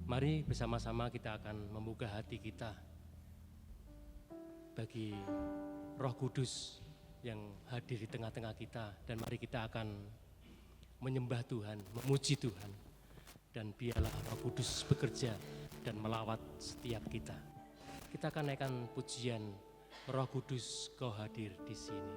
Mari bersama-sama kita akan membuka hati kita bagi Roh Kudus yang hadir di tengah-tengah kita, dan mari kita akan menyembah Tuhan, memuji Tuhan, dan biarlah Roh Kudus bekerja dan melawat setiap kita. Kita akan naikkan pujian Roh Kudus, Kau hadir di sini.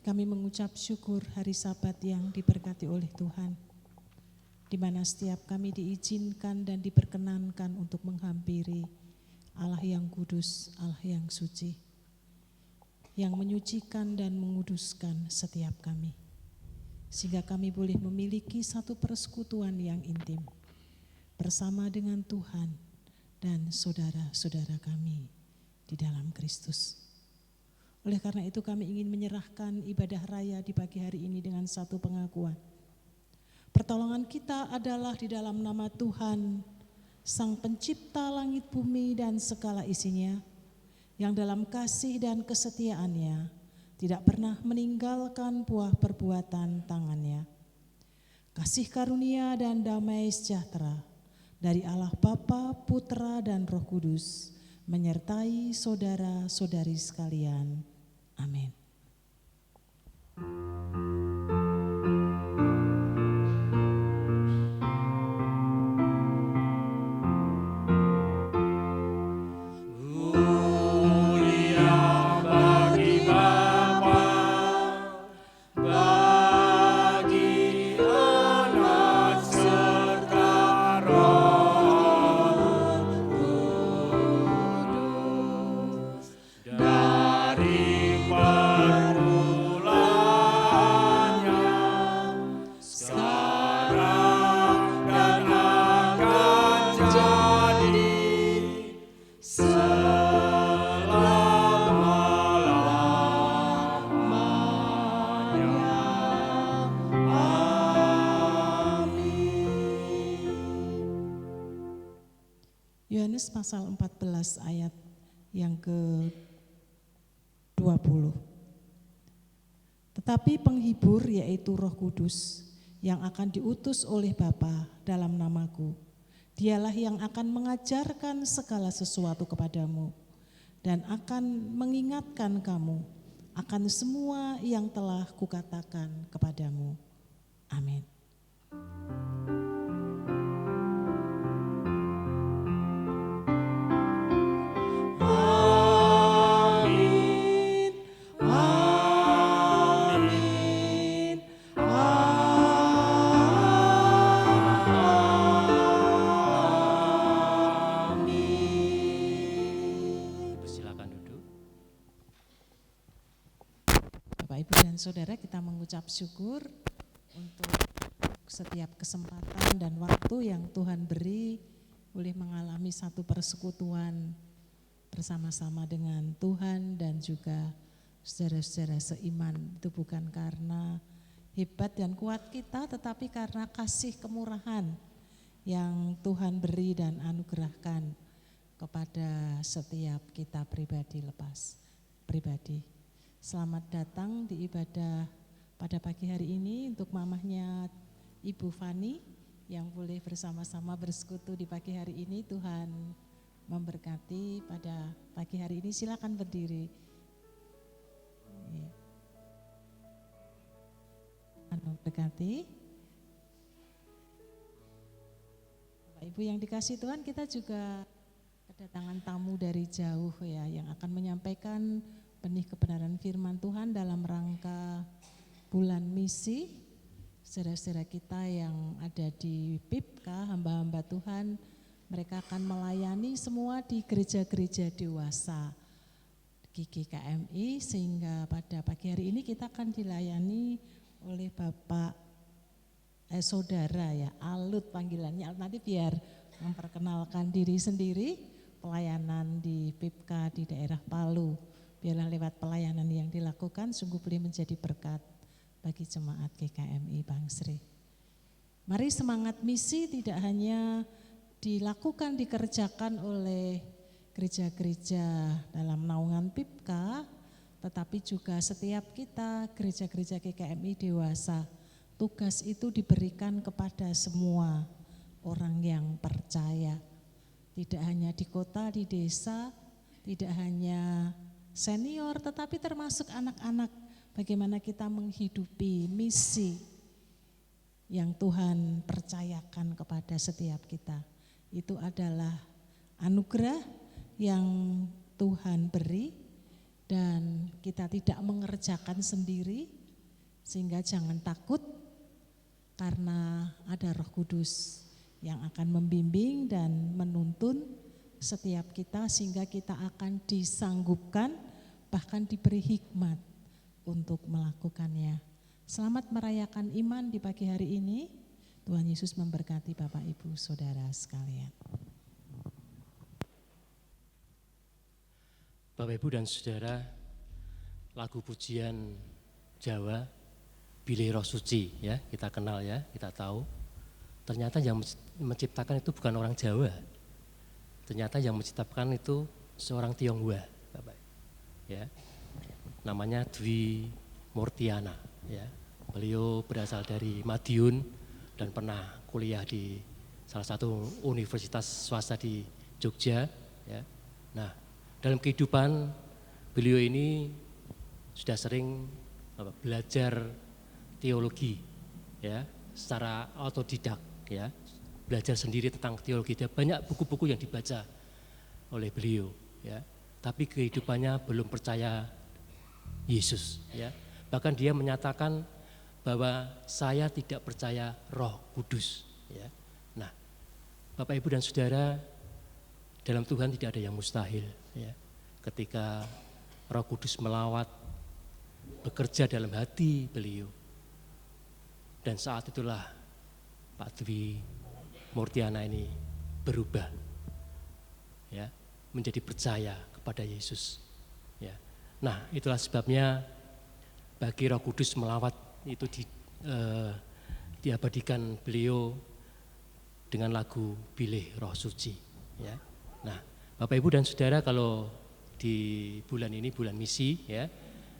Kami mengucap syukur hari Sabat yang diberkati oleh Tuhan, di mana setiap kami diizinkan dan diperkenankan untuk menghampiri Allah yang kudus, Allah yang suci, yang menyucikan dan menguduskan setiap kami, sehingga kami boleh memiliki satu persekutuan yang intim bersama dengan Tuhan dan saudara-saudara kami di dalam Kristus. Oleh karena itu kami ingin menyerahkan ibadah raya di pagi hari ini dengan satu pengakuan. Pertolongan kita adalah di dalam nama Tuhan, Sang Pencipta langit bumi dan segala isinya, yang dalam kasih dan kesetiaannya tidak pernah meninggalkan buah perbuatan tangannya. Kasih karunia dan damai sejahtera dari Allah Bapa, Putra, dan Roh Kudus menyertai saudara-saudari sekalian. Amin. Yohanes pasal 14 ayat yang ke-20. Tetapi penghibur yaitu Roh Kudus yang akan diutus oleh Bapa dalam namaku, dialah yang akan mengajarkan segala sesuatu kepadamu dan akan mengingatkan kamu akan semua yang telah kukatakan kepadamu. Amin. Saudara, kita mengucap syukur untuk setiap kesempatan dan waktu yang Tuhan beri boleh mengalami satu persekutuan bersama-sama dengan Tuhan dan juga saudara-saudara seiman. Itu bukan karena hebat dan kuat kita, tetapi karena kasih kemurahan yang Tuhan beri dan anugerahkan kepada setiap kita pribadi. Selamat datang di ibadah pada pagi hari ini untuk mamahnya Ibu Fani yang boleh bersama-sama bersekutu di pagi hari ini. Tuhan memberkati pada pagi hari ini. Silakan berdiri. Tuhan memberkati. Bapak Ibu yang dikasih Tuhan, kita juga kedatangan tamu dari jauh ya yang akan menyampaikan benih kebenaran firman Tuhan dalam rangka bulan misi. Saudara-saudara kita yang ada di PIPK, hamba-hamba Tuhan, mereka akan melayani semua di gereja-gereja dewasa GKMI, sehingga pada pagi hari ini kita akan dilayani oleh Bapak saudara ya, Alut panggilannya. Nanti biar memperkenalkan diri sendiri, pelayanan di PIPK di daerah Palu. Biarlah lewat pelayanan yang dilakukan sungguh boleh menjadi berkat bagi jemaat GKMI Bangsri. Mari semangat misi tidak hanya dilakukan, dikerjakan oleh gereja-gereja dalam naungan PIPK, tetapi juga setiap kita gereja-gereja GKMI dewasa. Tugas itu diberikan kepada semua orang yang percaya. Tidak hanya di kota, di desa, tidak hanya senior, tetapi termasuk anak-anak, bagaimana kita menghidupi misi yang Tuhan percayakan kepada setiap kita. Itu adalah anugerah yang Tuhan beri dan kita tidak mengerjakan sendiri, sehingga jangan takut karena ada Roh Kudus yang akan membimbing dan menuntun setiap kita, sehingga kita akan disanggupkan, bahkan diberi hikmat untuk melakukannya. Selamat merayakan iman di pagi hari ini. Tuhan Yesus memberkati Bapak Ibu Saudara sekalian. Bapak Ibu dan Saudara, lagu pujian Jawa, Bilih Roh Suci, ya, kita kenal ya, kita tahu. Ternyata yang menciptakan itu bukan orang Jawa. Ternyata yang menciptakan itu seorang Tionghoa, Bapak. Ya. Namanya Dwi Murtiana, ya. Beliau berasal dari Madiun dan pernah kuliah di salah satu universitas swasta di Jogja, ya. Nah, dalam kehidupan beliau ini sudah sering belajar teologi, ya, secara otodidak, ya, belajar sendiri tentang teologi. Ada banyak buku-buku yang dibaca oleh beliau, ya. Tapi kehidupannya belum percaya Yesus, ya. Bahkan dia menyatakan bahwa saya tidak percaya Roh Kudus, ya. Nah, Bapak Ibu dan Saudara, dalam Tuhan tidak ada yang mustahil, ya. Ketika Roh Kudus melawat, bekerja dalam hati beliau, dan saat itulah Pak Dwi Murtiana ini berubah, ya, menjadi percaya kepada Yesus, ya. Nah, itulah sebabnya bagi Roh Kudus melawat itu diabadikan beliau dengan lagu Bilih Roh Suci, ya. Nah, Bapak Ibu dan Saudara, kalau di bulan ini bulan misi, ya,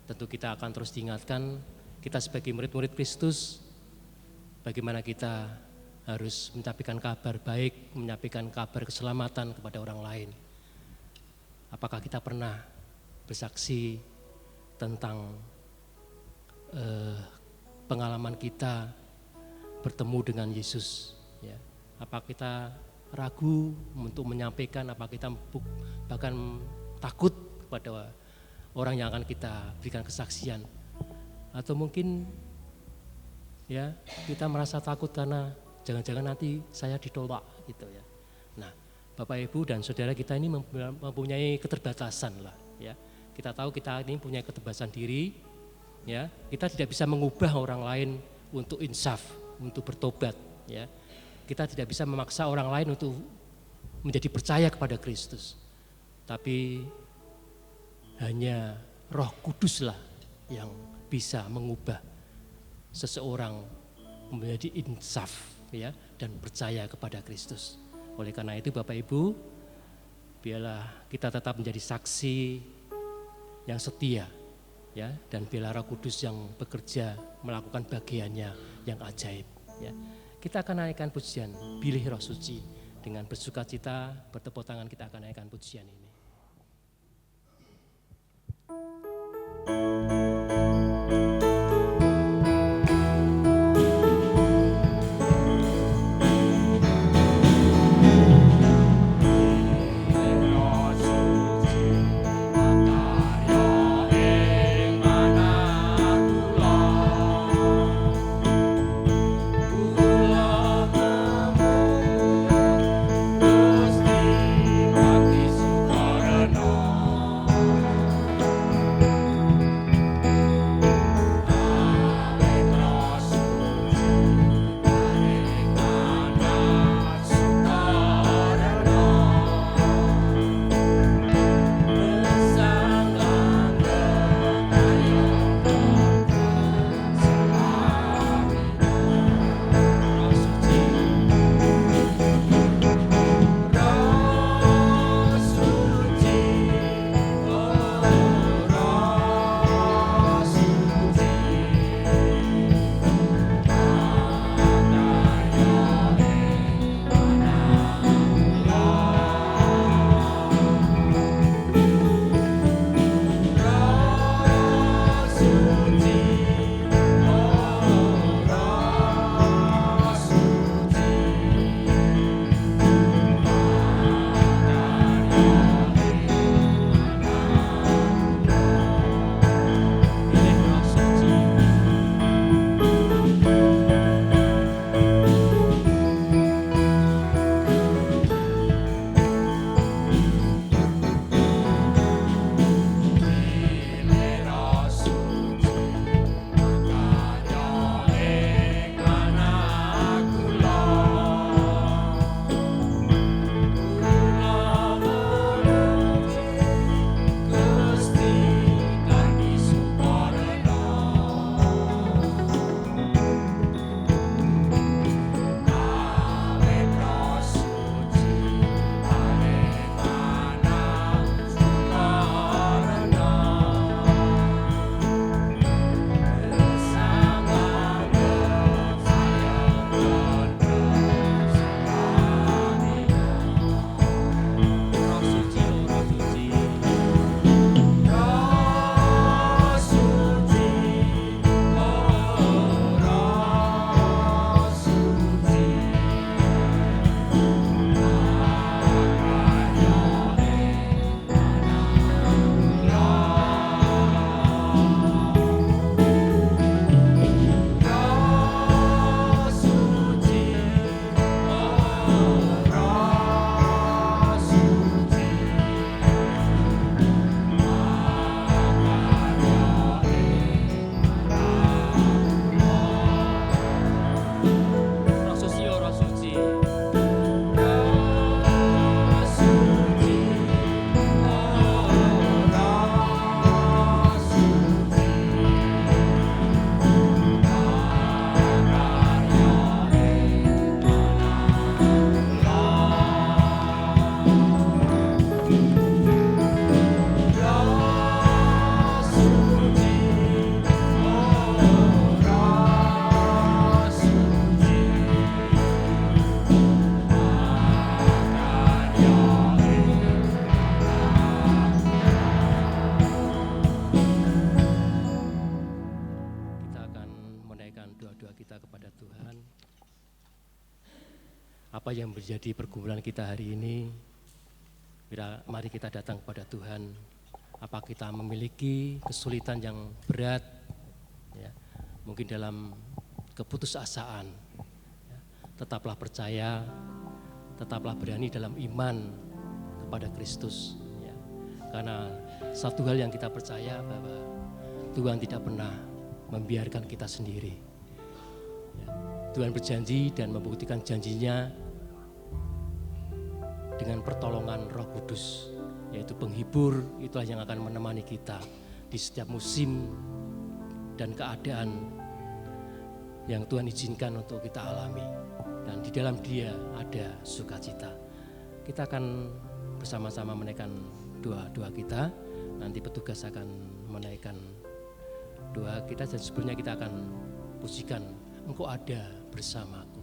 tentu kita akan terus diingatkan kita sebagai murid-murid Kristus bagaimana kita harus menyampaikan kabar baik, menyampaikan kabar keselamatan kepada orang lain. Apakah kita pernah bersaksi tentang pengalaman kita bertemu dengan Yesus, ya? Apa kita ragu untuk menyampaikan, apa kita bahkan takut kepada orang yang akan kita berikan kesaksian, atau mungkin, ya, kita merasa takut karena jangan-jangan nanti saya ditolak, gitu, ya. Nah, Bapak Ibu dan Saudara, kita ini mempunyai keterbatasan lah, ya. Kita tahu kita ini punya keterbatasan diri, ya. Kita tidak bisa mengubah orang lain untuk insaf, untuk bertobat, ya. Kita tidak bisa memaksa orang lain untuk menjadi percaya kepada Kristus. Tapi hanya Roh Kuduslah yang bisa mengubah seseorang menjadi insaf, ya, dan percaya kepada Kristus. Oleh karena itu Bapak Ibu, biarlah kita tetap menjadi saksi yang setia, ya, dan biarlah Roh Kudus yang bekerja melakukan bagiannya yang ajaib, ya. Kita akan naikkan pujian Bilih Roh Suci dengan bersukacita, bertepuk tangan kita akan naikkan pujian ini. Gusti, doa kita kepada Tuhan. Apa yang menjadi pergumulan kita hari ini, mari kita datang kepada Tuhan. Apa kita memiliki kesulitan yang berat, ya, mungkin dalam keputusasaan, ya, tetaplah percaya, tetaplah berani dalam iman kepada Kristus, ya. Karena satu hal yang kita percaya bahwa Tuhan tidak pernah membiarkan kita sendiri, ya. Tuhan berjanji dan membuktikan janjinya dengan pertolongan Roh Kudus, yaitu penghibur. Itulah yang akan menemani kita di setiap musim dan keadaan yang Tuhan izinkan untuk kita alami. Dan di dalam Dia ada sukacita. Kita akan bersama-sama menaikkan doa-doa kita. Nanti petugas akan menaikkan doa kita, dan sebelumnya kita akan pujikan Engkau ada bersamaku.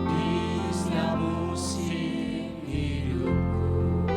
Di setiap musim hidupku.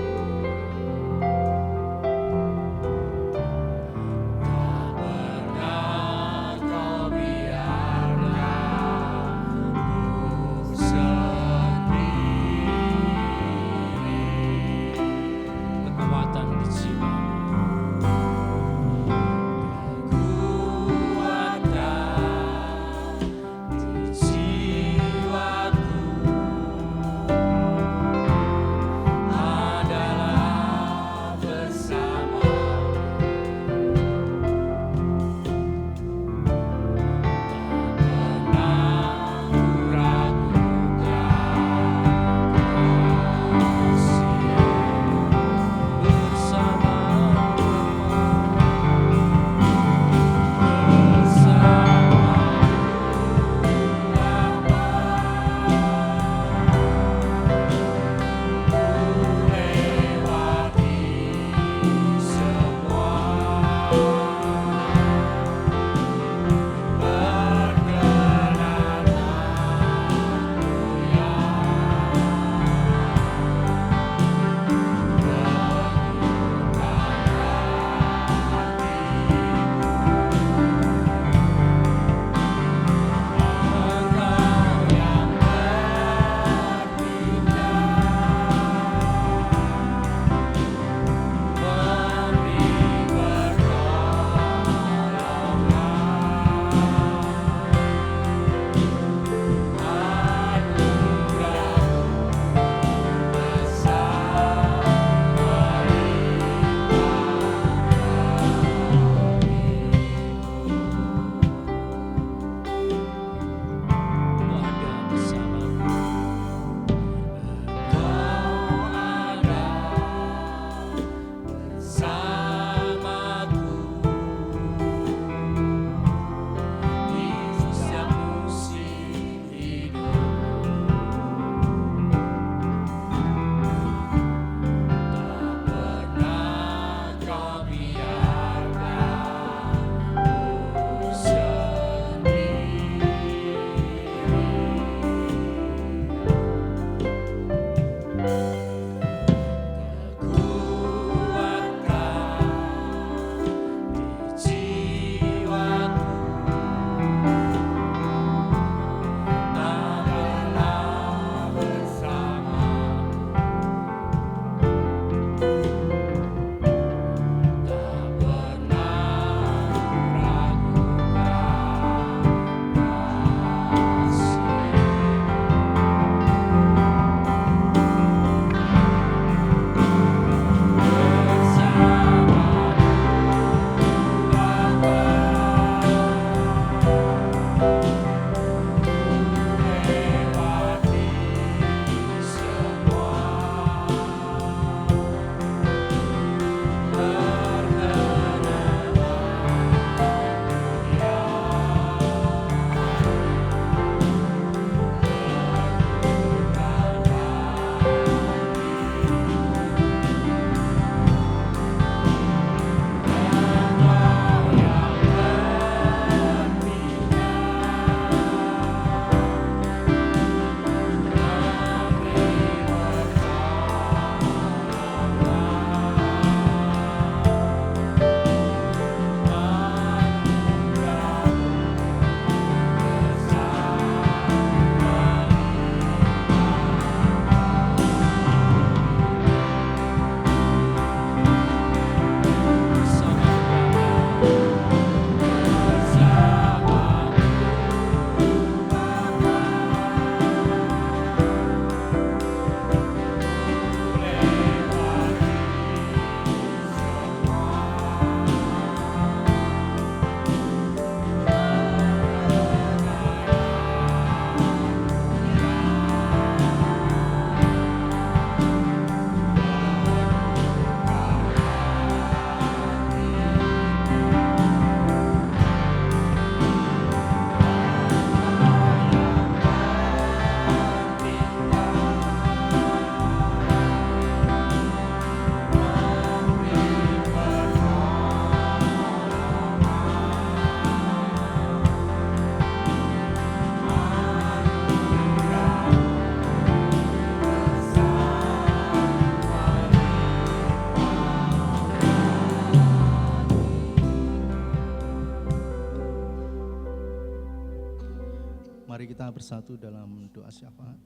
Mari kita bersatu dalam doa syafaat.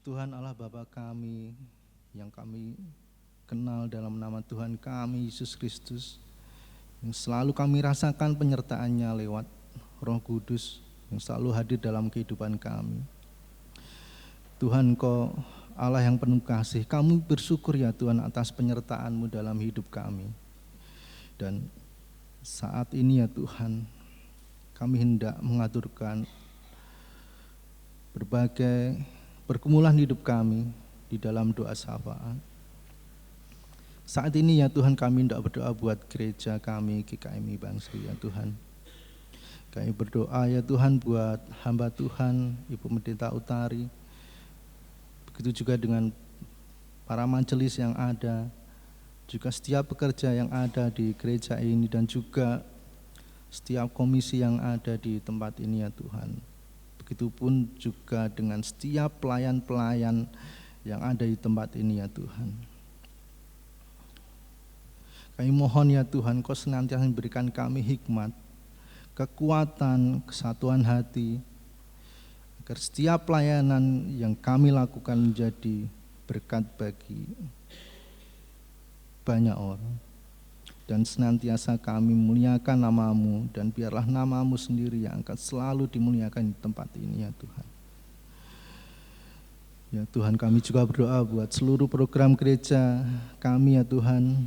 Tuhan Allah Bapa kami yang kami kenal dalam nama Tuhan kami Yesus Kristus, yang selalu kami rasakan penyertaan-Nya lewat Roh Kudus yang selalu hadir dalam kehidupan kami. Tuhan, Engkau Allah yang penuh kasih, kami bersyukur ya Tuhan atas penyertaan-Mu dalam hidup kami. Dan saat ini ya Tuhan, kami hendak mengaturkan berbagai pergumulan hidup kami di dalam doa syafaat. Saat ini ya Tuhan, kami hendak berdoa buat gereja kami GKMI Bangsri ya Tuhan. Kami berdoa ya Tuhan buat hamba Tuhan Ibu Pendeta Utari, begitu juga dengan para majelis yang ada, juga setiap pekerja yang ada di gereja ini, dan juga setiap komisi yang ada di tempat ini ya Tuhan. Begitupun juga dengan setiap pelayan-pelayan yang ada di tempat ini ya Tuhan. Kami mohon ya Tuhan, Kau senantiasa memberikan kami hikmat, kekuatan, kesatuan hati, agar setiap pelayanan yang kami lakukan menjadi berkat bagi banyak orang. Dan senantiasa kami muliakan nama-Mu, dan biarlah nama-Mu sendiri yang akan selalu dimuliakan di tempat ini ya Tuhan. Ya Tuhan, kami juga berdoa buat seluruh program gereja kami ya Tuhan.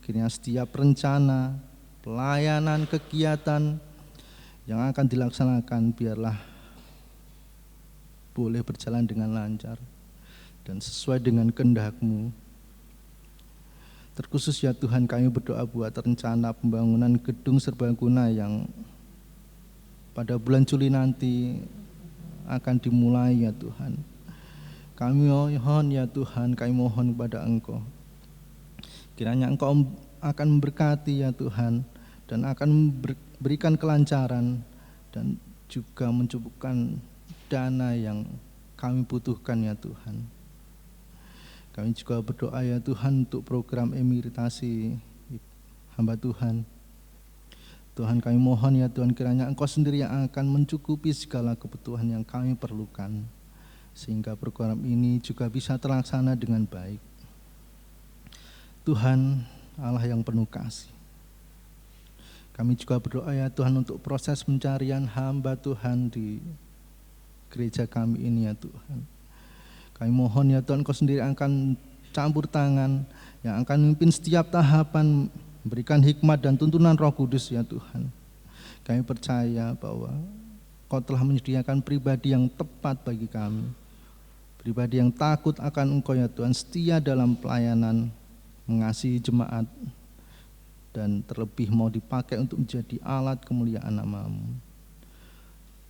Kiranya setiap rencana, pelayanan, kegiatan yang akan dilaksanakan biarlah boleh berjalan dengan lancar dan sesuai dengan kehendak-Mu. Terkhusus ya Tuhan, kami berdoa buat rencana pembangunan gedung serbaguna yang pada bulan Juli nanti akan dimulai ya Tuhan. Kami mohon ya Tuhan, kami mohon kepada Engkau, kiranya Engkau akan memberkati ya Tuhan, dan akan berikan kelancaran dan juga mencukupkan dana yang kami butuhkan ya Tuhan. Kami juga berdoa ya Tuhan untuk program emeritasi hamba Tuhan. Tuhan, kami mohon ya Tuhan, kiranya Engkau sendiri yang akan mencukupi segala kebutuhan yang kami perlukan, sehingga program ini juga bisa terlaksana dengan baik. Tuhan Allah yang penuh kasih, kami juga berdoa ya Tuhan untuk proses pencarian hamba Tuhan di gereja kami ini ya Tuhan. Kami mohon ya Tuhan, Kau sendiri akan campur tangan, yang akan memimpin setiap tahapan, memberikan hikmat dan tuntunan Roh Kudus ya Tuhan. Kami percaya bahwa Kau telah menyediakan pribadi yang tepat bagi kami, pribadi yang takut akan Engkau ya Tuhan, setia dalam pelayanan, mengasihi jemaat, dan terlebih mau dipakai untuk menjadi alat kemuliaan nama-Mu.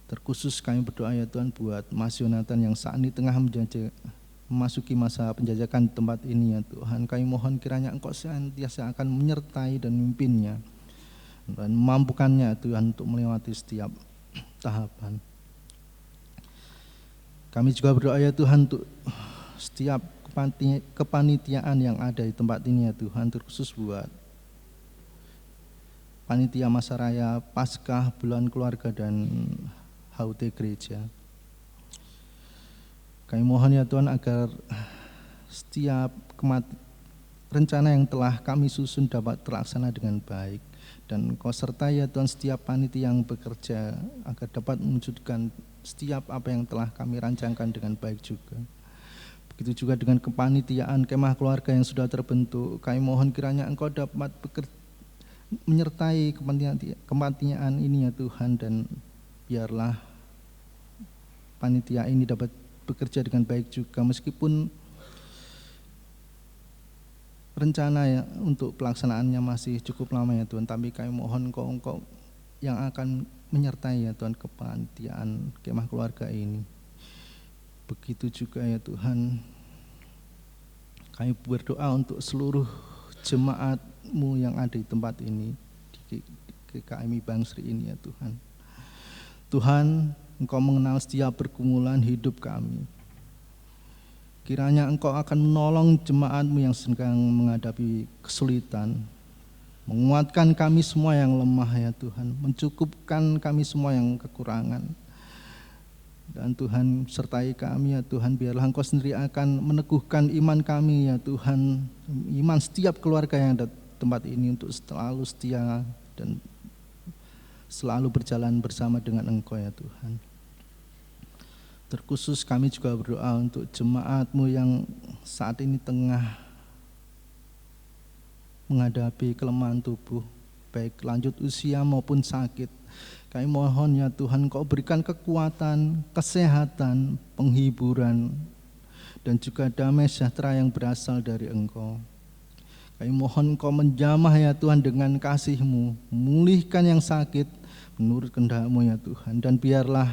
Terkhusus kami berdoa ya Tuhan buat Mas Yonatan yang saat ini tengah memasuki masa penjajakan di tempat ini ya Tuhan. Kami mohon kiranya Engkau senantiasa akan menyertai dan memimpinnya, dan memampukannya Tuhan untuk melewati setiap tahapan. Kami juga berdoa ya Tuhan untuk setiap kepanitiaan yang ada di tempat ini ya Tuhan, terkhusus buat panitia masa raya Paskah, bulan keluarga, dan HUT gereja. Kami mohon ya Tuhan agar setiap rencana yang telah kami susun dapat terlaksana dengan baik, dan Kau sertai ya Tuhan setiap panitia yang bekerja agar dapat mewujudkan setiap apa yang telah kami rancangkan dengan baik juga. Begitu juga dengan kepanitiaan kemah keluarga yang sudah terbentuk. Kami mohon kiranya Engkau dapat menyertai kepanitiaan ini ya Tuhan, dan biarlah panitia ini dapat bekerja dengan baik juga, meskipun rencana ya untuk pelaksanaannya masih cukup lama ya Tuhan. Tapi kami mohon Engkau yang akan menyertai ya Tuhan kepanitiaan kemah keluarga ini. Begitu juga ya Tuhan, kami berdoa untuk seluruh jemaat-Mu yang ada di tempat ini, di GKMI Bangsri ini ya Tuhan. Tuhan, Engkau mengenal setiap pergumulan hidup kami. Kiranya Engkau akan menolong jemaat-Mu yang sedang menghadapi kesulitan, menguatkan kami semua yang lemah ya Tuhan, mencukupkan kami semua yang kekurangan. Dan Tuhan sertai kami ya Tuhan, biarlah Engkau sendiri akan meneguhkan iman kami ya Tuhan, iman setiap keluarga yang ada di tempat ini untuk selalu setia dan selalu berjalan bersama dengan Engkau ya Tuhan. Terkhusus kami juga berdoa untuk jemaat-Mu yang saat ini tengah menghadapi kelemahan tubuh, baik lanjut usia maupun sakit. Kami mohon ya Tuhan, Kau berikan kekuatan, kesehatan, penghiburan, dan juga damai sejahtera yang berasal dari Engkau. Kami mohon Kau menjamah ya Tuhan dengan kasih-Mu, memulihkan yang sakit menurut kehendak-Mu ya Tuhan. Dan biarlah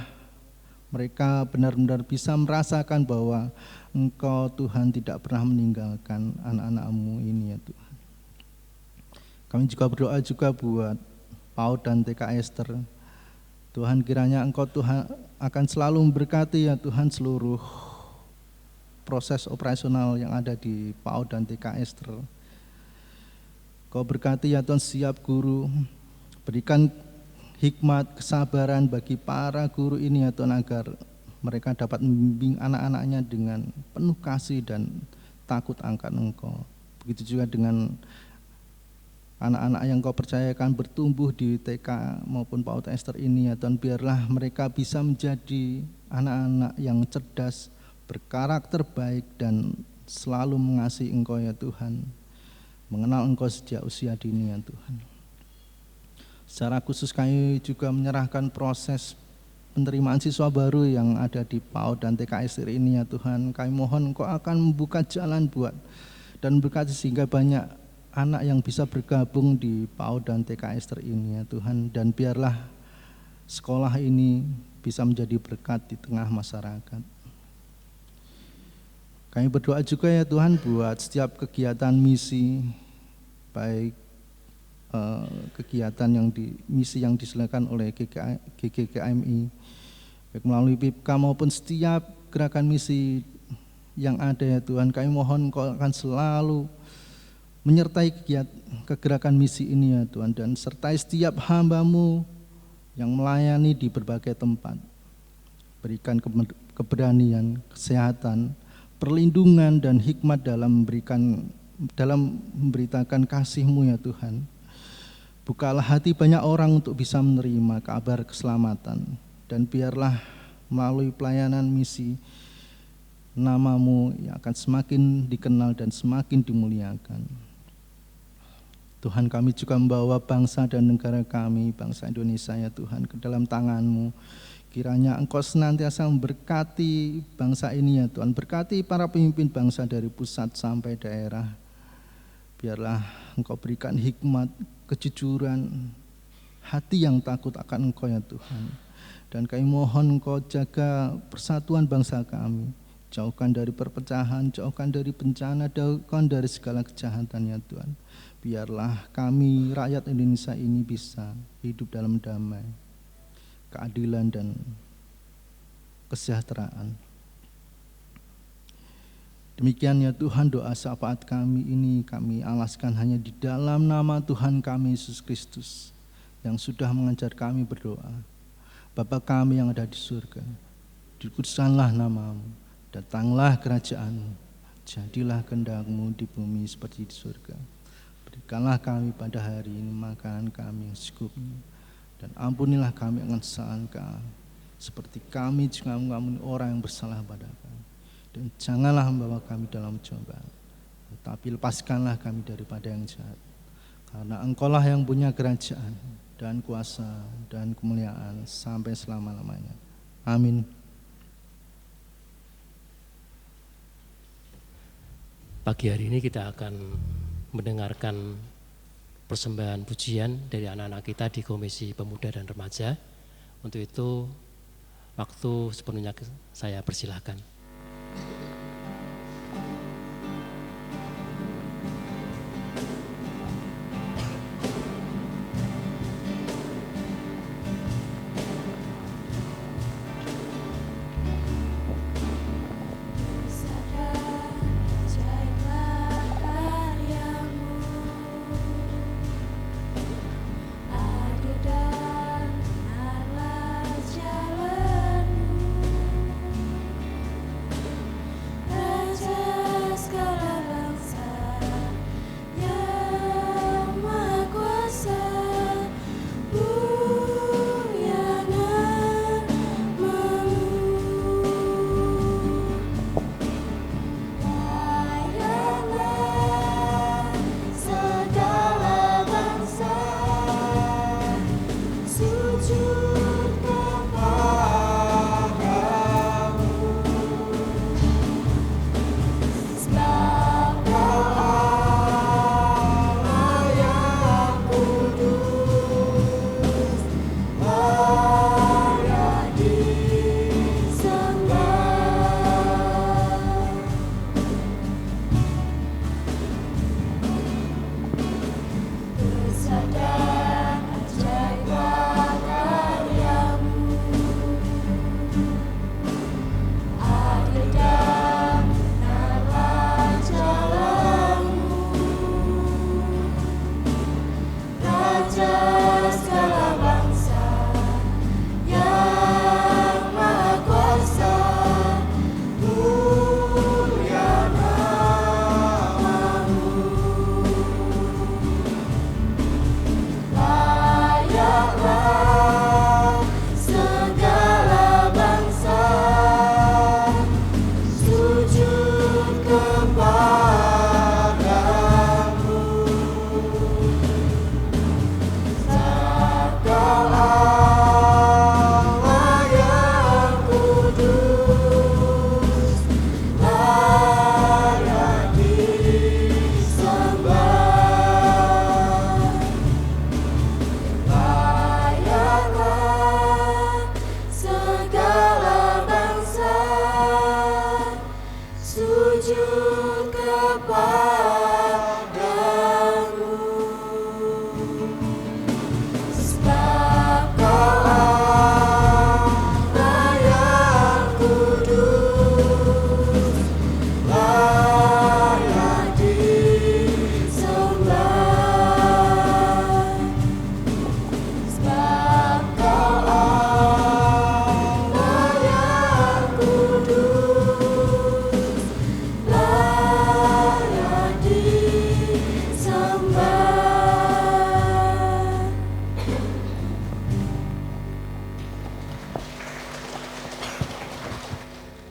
mereka benar-benar bisa merasakan bahwa Engkau Tuhan tidak pernah meninggalkan anak-anak-Mu ini ya Tuhan. Kami juga berdoa juga buat PAUD dan TK Ester. Tuhan, kiranya Engkau Tuhan akan selalu memberkati ya Tuhan seluruh proses operasional yang ada di PAUD dan TK Ester. Kau berkati ya Tuhan setiap guru, berikan hikmat, kesabaran bagi para guru ini ya Tuhan, agar mereka dapat membimbing anak-anaknya dengan penuh kasih dan takut akan Engkau. Begitu juga dengan anak-anak yang Kau percayakan bertumbuh di TK maupun PAUD Ester ini ya Tuhan, biarlah mereka bisa menjadi anak-anak yang cerdas, berkarakter baik dan selalu mengasihi Engkau ya Tuhan, mengenal Engkau sejak usia dini ya Tuhan. Secara khusus kami juga menyerahkan proses penerimaan siswa baru yang ada di PAUD dan TK Ester ini ya Tuhan. Kami mohon Engkau akan membuka jalan buat dan berkati sehingga banyak anak yang bisa bergabung di PAUD dan TK Ester ini ya Tuhan, dan biarlah sekolah ini bisa menjadi berkat di tengah masyarakat. Kami berdoa juga ya Tuhan buat setiap kegiatan misi, baik kegiatan misi yang diselenggarakan oleh GGKMI, baik melalui PIPK maupun setiap gerakan misi yang ada ya Tuhan. Kami mohon Engkau akan selalu menyertai kegerakan misi ini ya Tuhan, dan sertai setiap hamba-Mu yang melayani di berbagai tempat. Berikan keberanian, kesehatan, perlindungan dan hikmat dalam memberitakan kasih-Mu ya Tuhan. Bukalah hati banyak orang untuk bisa menerima kabar keselamatan, dan biarlah melalui pelayanan misi nama-Mu yang akan semakin dikenal dan semakin dimuliakan. Tuhan, kami juga membawa bangsa dan negara kami, bangsa Indonesia ya Tuhan, ke dalam tangan-Mu. Kiranya Engkau senantiasa memberkati bangsa ini ya Tuhan, berkati para pemimpin bangsa dari pusat sampai daerah. Biarlah Engkau berikan hikmat, kejujuran, hati yang takut akan Engkau ya Tuhan. Dan kami mohon Engkau jaga persatuan bangsa kami, jauhkan dari perpecahan, jauhkan dari bencana, jauhkan dari segala kejahatan ya Tuhan. Biarlah kami rakyat Indonesia ini bisa hidup dalam damai, keadilan dan kesejahteraan. Demikian ya Tuhan, doa syafaat kami ini kami alaskan hanya di dalam nama Tuhan kami Yesus Kristus yang sudah mengajar kami berdoa. Bapa kami yang ada di surga, dikuduskanlah nama-Mu, datanglah kerajaan-Mu, jadilah kehendak-Mu di bumi seperti di surga. Berikanlah kami pada hari ini makanan kami yang secukupnya, dan ampunilah kami akan kesalahan kami, seperti kami juga mengampuni orang yang bersalah pada kami. Dan janganlah membawa kami dalam cobaan, tetapi lepaskanlah kami daripada yang jahat. Karena Engkau-lah yang punya kerajaan dan kuasa dan kemuliaan sampai selama-lamanya. Amin. Pagi hari ini kita akan mendengarkan persembahan pujian dari anak-anak kita di Komisi Pemuda dan Remaja. Untuk itu, waktu sepenuhnya saya persilahkan.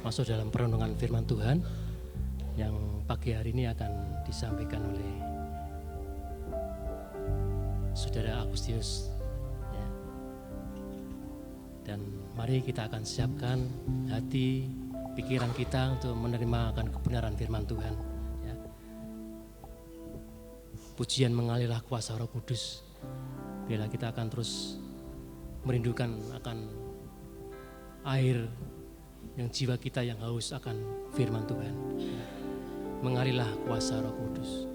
masuk dalam perenungan firman Tuhan yang pagi hari ini akan disampaikan oleh Saudara Agustinus. Ya. Dan mari kita akan siapkan hati, pikiran kita untuk menerima akan kebenaran firman Tuhan. Ya. Pujian mengalirlah kuasa Roh Kudus. Biarlah kita akan terus merindukan akan air yang jiwa kita yang haus akan firman Tuhan. Mengalirlah kuasa Roh Kudus.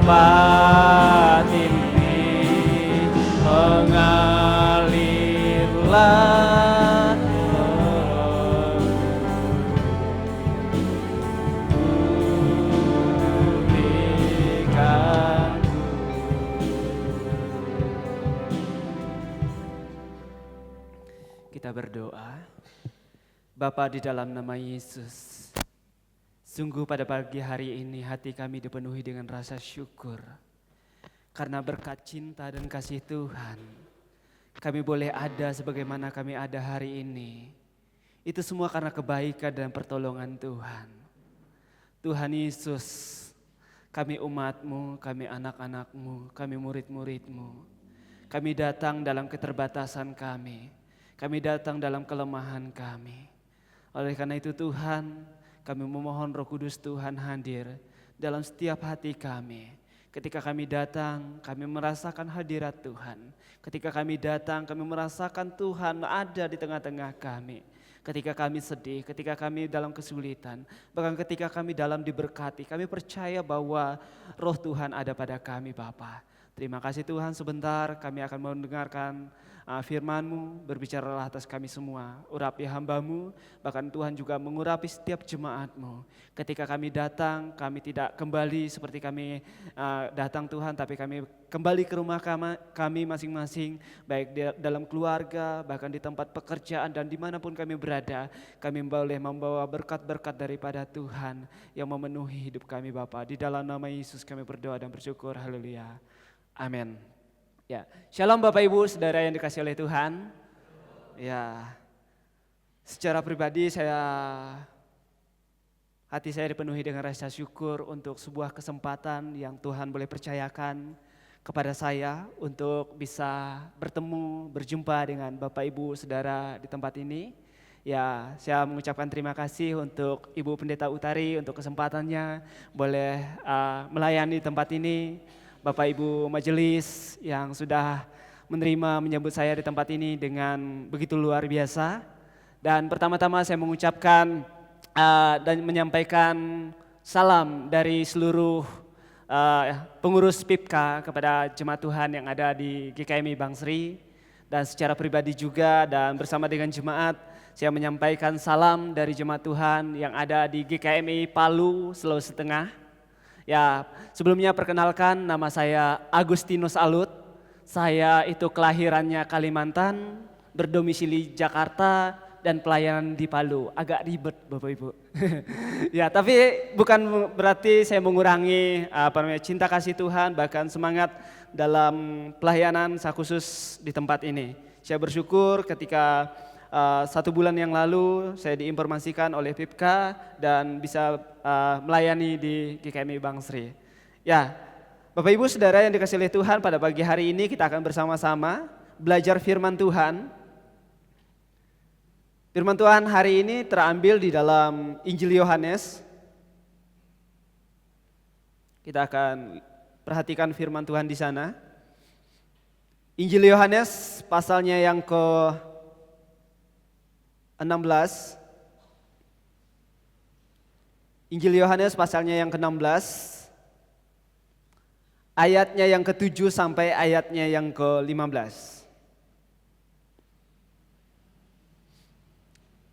tempat ini mengalirlah pulihkanku. Kita berdoa. Bapa, di dalam nama Yesus, sungguh pada pagi hari ini hati kami dipenuhi dengan rasa syukur. Karena berkat cinta dan kasih Tuhan, kami boleh ada sebagaimana kami ada hari ini. Itu semua karena kebaikan dan pertolongan Tuhan. Tuhan Yesus, kami umat-Mu, kami anak-anak-Mu, kami murid-murid-Mu. Kami datang dalam keterbatasan kami datang dalam kelemahan kami. Oleh karena itu Tuhan, kami memohon Roh Kudus Tuhan hadir dalam setiap hati kami. Ketika kami datang, kami merasakan hadirat Tuhan. Ketika kami datang, kami merasakan Tuhan ada di tengah-tengah kami. Ketika kami sedih, ketika kami dalam kesulitan, bahkan ketika kami dalam diberkati, kami percaya bahwa Roh Tuhan ada pada kami Bapa. Terima kasih Tuhan, sebentar kami akan mendengarkan firman-Mu, berbicaralah atas kami semua, urapi hamba-Mu, bahkan Tuhan juga mengurapi setiap jemaat-Mu. Ketika kami datang, kami tidak kembali seperti kami datang Tuhan, tapi kami kembali ke rumah kami masing-masing, baik dalam keluarga, bahkan di tempat pekerjaan dan dimanapun kami berada, kami boleh membawa berkat-berkat daripada Tuhan yang memenuhi hidup kami Bapa. Di dalam nama Yesus kami berdoa dan bersyukur, haleluya, amin. Ya, shalom Bapak Ibu Saudara yang dikasihi oleh Tuhan. Ya, secara pribadi hati saya dipenuhi dengan rasa syukur untuk sebuah kesempatan yang Tuhan boleh percayakan kepada saya untuk bisa bertemu, berjumpa dengan Bapak Ibu Saudara di tempat ini. Ya, saya mengucapkan terima kasih untuk Ibu Pendeta Utari untuk kesempatannya boleh melayani tempat ini. Bapak Ibu Majelis yang sudah menerima menyambut saya di tempat ini dengan begitu luar biasa. Dan pertama-tama saya mengucapkan dan menyampaikan salam dari seluruh pengurus PIPKA kepada jemaat Tuhan yang ada di GKMI Bangsri. Dan secara pribadi juga dan bersama dengan jemaat saya menyampaikan salam dari jemaat Tuhan yang ada di GKMI Palu, Sulawesi Tengah. Ya, sebelumnya perkenalkan nama saya Agustinus Alut. Saya itu kelahirannya Kalimantan, berdomisili Jakarta dan pelayanan di Palu. Agak ribet Bapak Ibu. Ya, tapi bukan berarti saya mengurangi cinta kasih Tuhan, bahkan semangat dalam pelayanan saya khusus di tempat ini. Saya bersyukur ketika 1 bulan yang lalu saya diinformasikan oleh PIPKA dan bisa melayani di GKMI Bangsri. Ya, Bapak Ibu Saudara yang dikasihi oleh Tuhan, pada pagi hari ini kita akan bersama-sama belajar firman Tuhan. Firman Tuhan hari ini terambil di dalam Injil Yohanes. Kita akan perhatikan firman Tuhan di sana. Injil Yohanes pasalnya yang ke-16. Injil Yohanes pasalnya yang ke-16. Ayatnya yang ke-7 sampai ayatnya yang ke-15.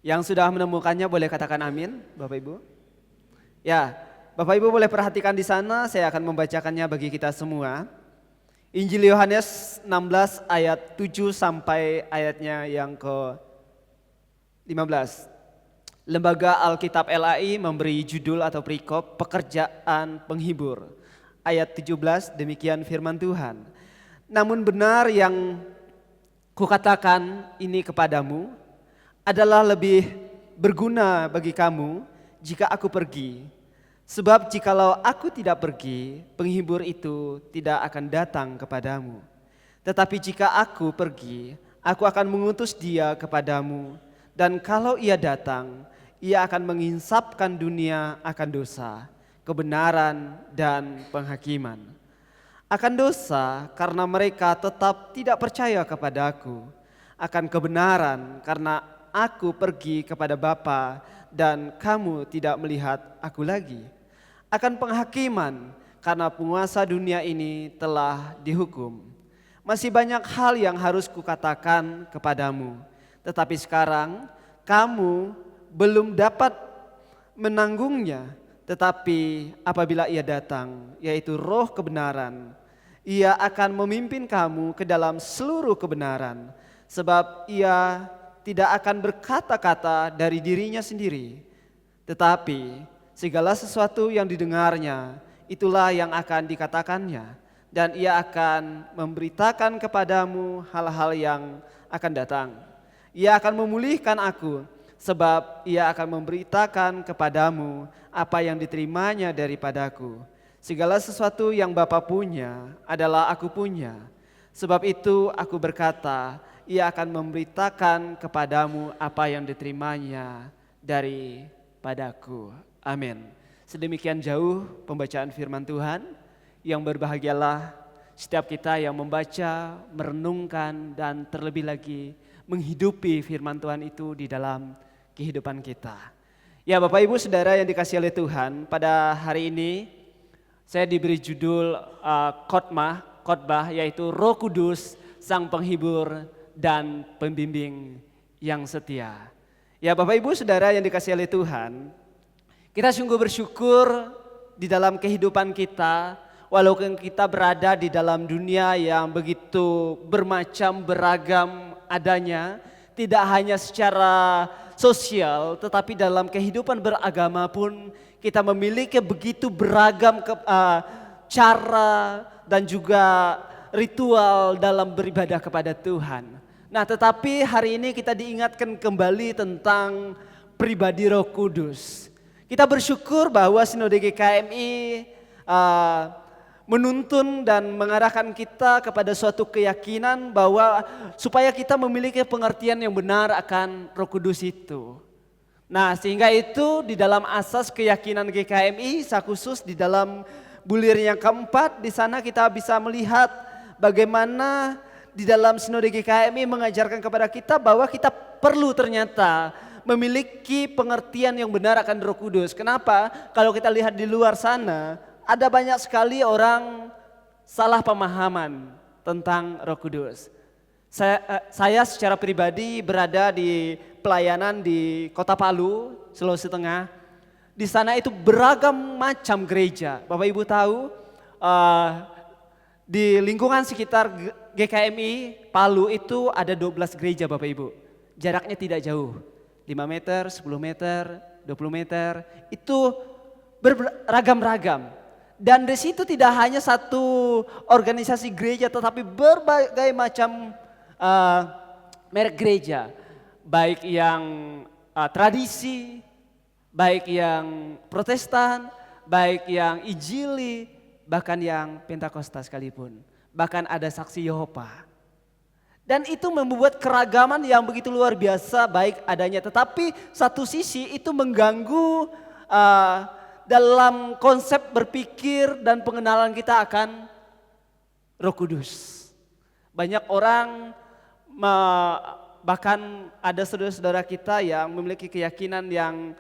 Yang sudah menemukannya boleh katakan amin, Bapak Ibu. Ya, Bapak Ibu boleh perhatikan di sana, saya akan membacakannya bagi kita semua. Injil Yohanes 16 ayat 7 sampai ayatnya yang ke-15. Lembaga Alkitab LAI memberi judul atau perikop pekerjaan penghibur. Ayat 17 demikian firman Tuhan. Namun benar yang kukatakan ini kepadamu adalah lebih berguna bagi kamu jika aku pergi. Sebab jikalau aku tidak pergi, penghibur itu tidak akan datang kepadamu. Tetapi jika aku pergi, aku akan mengutus dia kepadamu. Dan kalau ia datang, ia akan menginsapkan dunia akan dosa, kebenaran dan penghakiman. Akan dosa karena mereka tetap tidak percaya kepadaku. Akan kebenaran karena aku pergi kepada Bapa dan kamu tidak melihat aku lagi. Akan penghakiman karena penguasa dunia ini telah dihukum. Masih banyak hal yang harus kukatakan kepadamu, tetapi sekarang kamu belum dapat menanggungnya. Tetapi apabila ia datang, yaitu Roh kebenaran, ia akan memimpin kamu ke dalam seluruh kebenaran. Sebab ia tidak akan berkata-kata dari dirinya sendiri, tetapi segala sesuatu yang didengarnya, itulah yang akan dikatakannya. Dan ia akan memberitakan kepadamu hal-hal yang akan datang. Ia akan memulihkan aku, sebab ia akan memberitakan kepadamu apa yang diterimanya daripadaku. Segala sesuatu yang Bapa punya adalah aku punya. Sebab itu aku berkata, ia akan memberitakan kepadamu apa yang diterimanya daripadaku. Amin. Sedemikian jauh pembacaan firman Tuhan. Yang berbahagialah setiap kita yang membaca, merenungkan, dan terlebih lagi menghidupi firman Tuhan itu di dalam kehidupan kita. Ya Bapak Ibu Saudara yang dikasihi oleh Tuhan, pada hari ini saya diberi judul khotbah yaitu Roh Kudus, Sang Penghibur dan Pembimbing yang setia. Ya Bapak Ibu Saudara yang dikasihi oleh Tuhan, kita sungguh bersyukur di dalam kehidupan kita, walaupun kita berada di dalam dunia yang begitu beragam adanya, tidak hanya secara sosial, tetapi dalam kehidupan beragama pun kita memiliki begitu beragam cara dan juga ritual dalam beribadah kepada Tuhan. Nah, tetapi hari ini kita diingatkan kembali tentang pribadi Roh Kudus. Kita bersyukur bahwa Sinode GKMI menuntun dan mengarahkan kita kepada suatu keyakinan bahwa supaya kita memiliki pengertian yang benar akan Roh Kudus itu. Nah, sehingga itu di dalam asas keyakinan GKMI, khusus di dalam bulir yang keempat, di sana kita bisa melihat bagaimana di dalam Sinode GKMI mengajarkan kepada kita bahwa kita perlu ternyata memiliki pengertian yang benar akan Roh Kudus. Kenapa? Kalau kita lihat di luar sana, ada banyak sekali orang salah pemahaman tentang Roh Kudus. Saya secara pribadi berada di pelayanan di Kota Palu, Sulawesi Tengah. Di sana itu beragam macam gereja. Bapak Ibu tahu di lingkungan sekitar GKMI Palu itu ada 12 gereja Bapak Ibu. Jaraknya tidak jauh, 5 meter, 10 meter, 20 meter, itu beragam-ragam. Dan di situ tidak hanya satu organisasi gereja, tetapi berbagai macam merek gereja, baik yang tradisi, baik yang Protestan, baik yang Injili, bahkan yang Pentakosta sekalipun, bahkan ada saksi Yehova. Dan itu membuat keragaman yang begitu luar biasa baik adanya, tetapi satu sisi itu mengganggu dalam konsep berpikir dan pengenalan kita akan Roh Kudus. Banyak orang, bahkan ada saudara-saudara kita yang memiliki keyakinan yang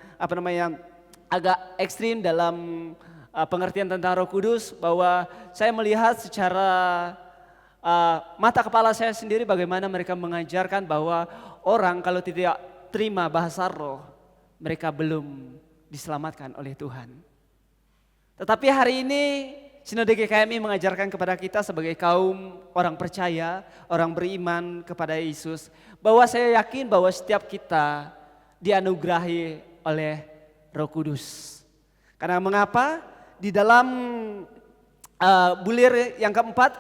agak ekstrim dalam pengertian tentang Roh Kudus, bahwa saya melihat secara mata kepala saya sendiri bagaimana mereka mengajarkan bahwa orang kalau tidak terima bahasa roh, mereka belum diselamatkan oleh Tuhan. Tetapi hari ini Sinode GKMI mengajarkan kepada kita sebagai kaum orang percaya, orang beriman kepada Yesus, bahwa saya yakin bahwa setiap kita dianugerahi oleh Roh Kudus. Karena mengapa? Di dalam bulir yang keempat,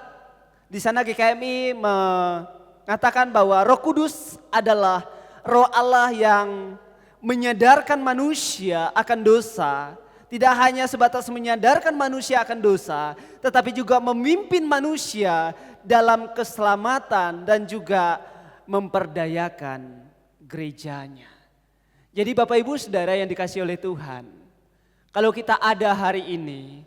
di sana GKMI mengatakan bahwa Roh Kudus adalah Roh Allah yang menyadarkan manusia akan dosa, tidak hanya sebatas menyadarkan manusia akan dosa, tetapi juga memimpin manusia dalam keselamatan dan juga memperdayakan gerejanya. Jadi Bapak Ibu Saudara yang dikasihi oleh Tuhan, kalau kita ada hari ini,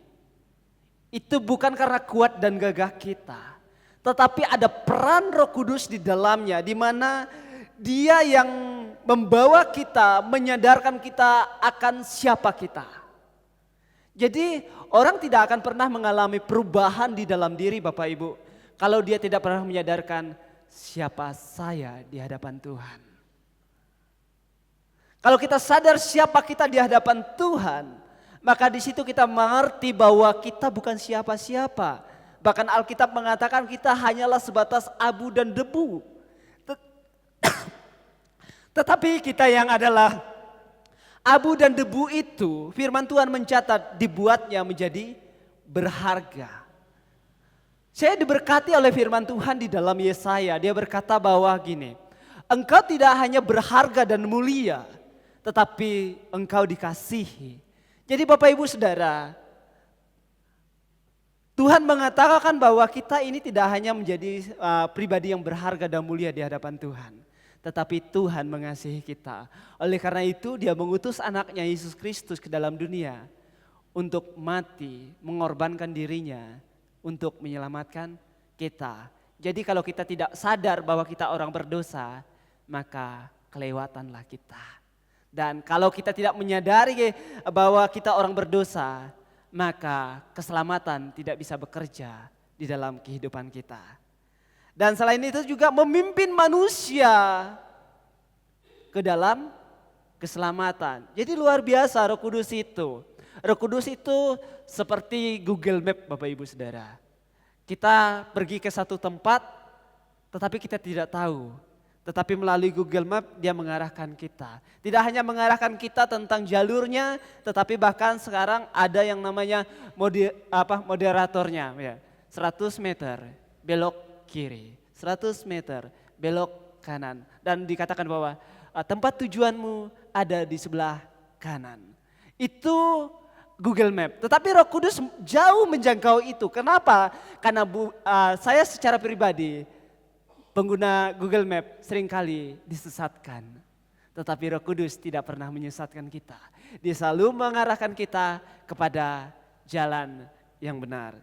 itu bukan karena kuat dan gagah kita, tetapi ada peran Roh Kudus di dalamnya, di mana Dia yang membawa kita, menyadarkan kita akan siapa kita. Jadi orang tidak akan pernah mengalami perubahan di dalam diri Bapak Ibu kalau dia tidak pernah menyadarkan siapa saya di hadapan Tuhan. Kalau kita sadar siapa kita di hadapan Tuhan, maka di situ kita mengerti bahwa kita bukan siapa-siapa. Bahkan Alkitab mengatakan kita hanyalah sebatas abu dan debu. Tetapi kita yang adalah abu dan debu itu, firman Tuhan mencatat dibuatnya menjadi berharga. Saya diberkati oleh firman Tuhan di dalam Yesaya. Dia berkata bahwa gini, engkau tidak hanya berharga dan mulia, tetapi engkau dikasihi. Jadi Bapak Ibu Saudara, Tuhan mengatakan bahwa kita ini tidak hanya menjadi pribadi yang berharga dan mulia di hadapan Tuhan, tetapi Tuhan mengasihi kita. Oleh karena itu Dia mengutus anaknya Yesus Kristus ke dalam dunia untuk mati, mengorbankan dirinya untuk menyelamatkan kita. Jadi kalau kita tidak sadar bahwa kita orang berdosa, maka kelewatanlah kita. Dan kalau kita tidak menyadari bahwa kita orang berdosa, maka keselamatan tidak bisa bekerja di dalam kehidupan kita. Dan selain itu juga memimpin manusia ke dalam keselamatan. Jadi luar biasa Roh Kudus itu. Roh Kudus itu seperti Google Map Bapak Ibu Saudara. Kita pergi ke satu tempat tetapi kita tidak tahu. Tetapi melalui Google Map Dia mengarahkan kita. Tidak hanya mengarahkan kita tentang jalurnya, tetapi bahkan sekarang ada yang namanya moderatornya. Ya. 100 meter belok kiri, 100 meter belok kanan. Dan dikatakan bahwa tempat tujuanmu ada di sebelah kanan. Itu Google Map. Tetapi Roh Kudus jauh menjangkau itu. Kenapa? Karena saya secara pribadi pengguna Google Map seringkali disesatkan. Tetapi Roh Kudus tidak pernah menyesatkan kita. Dia selalu mengarahkan kita kepada jalan yang benar.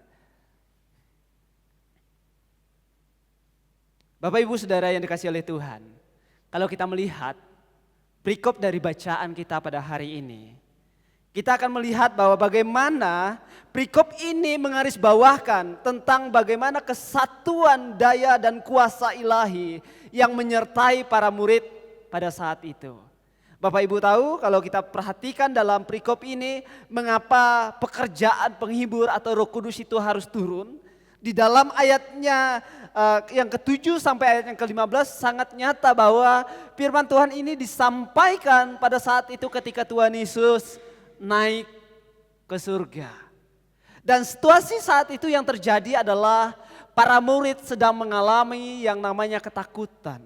Bapak Ibu Saudara yang dikasihi oleh Tuhan. Kalau kita melihat perikop dari bacaan kita pada hari ini, kita akan melihat bahwa bagaimana perikop ini menggarisbawahkan tentang bagaimana kesatuan daya dan kuasa ilahi yang menyertai para murid pada saat itu. Bapak Ibu tahu kalau kita perhatikan dalam perikop ini mengapa pekerjaan penghibur atau Roh Kudus itu harus turun. Di dalam ayatnya yang ke-7 sampai ayat yang ke-15 sangat nyata bahwa firman Tuhan ini disampaikan pada saat itu ketika Tuhan Yesus naik ke surga. Dan situasi saat itu yang terjadi adalah para murid sedang mengalami yang namanya ketakutan.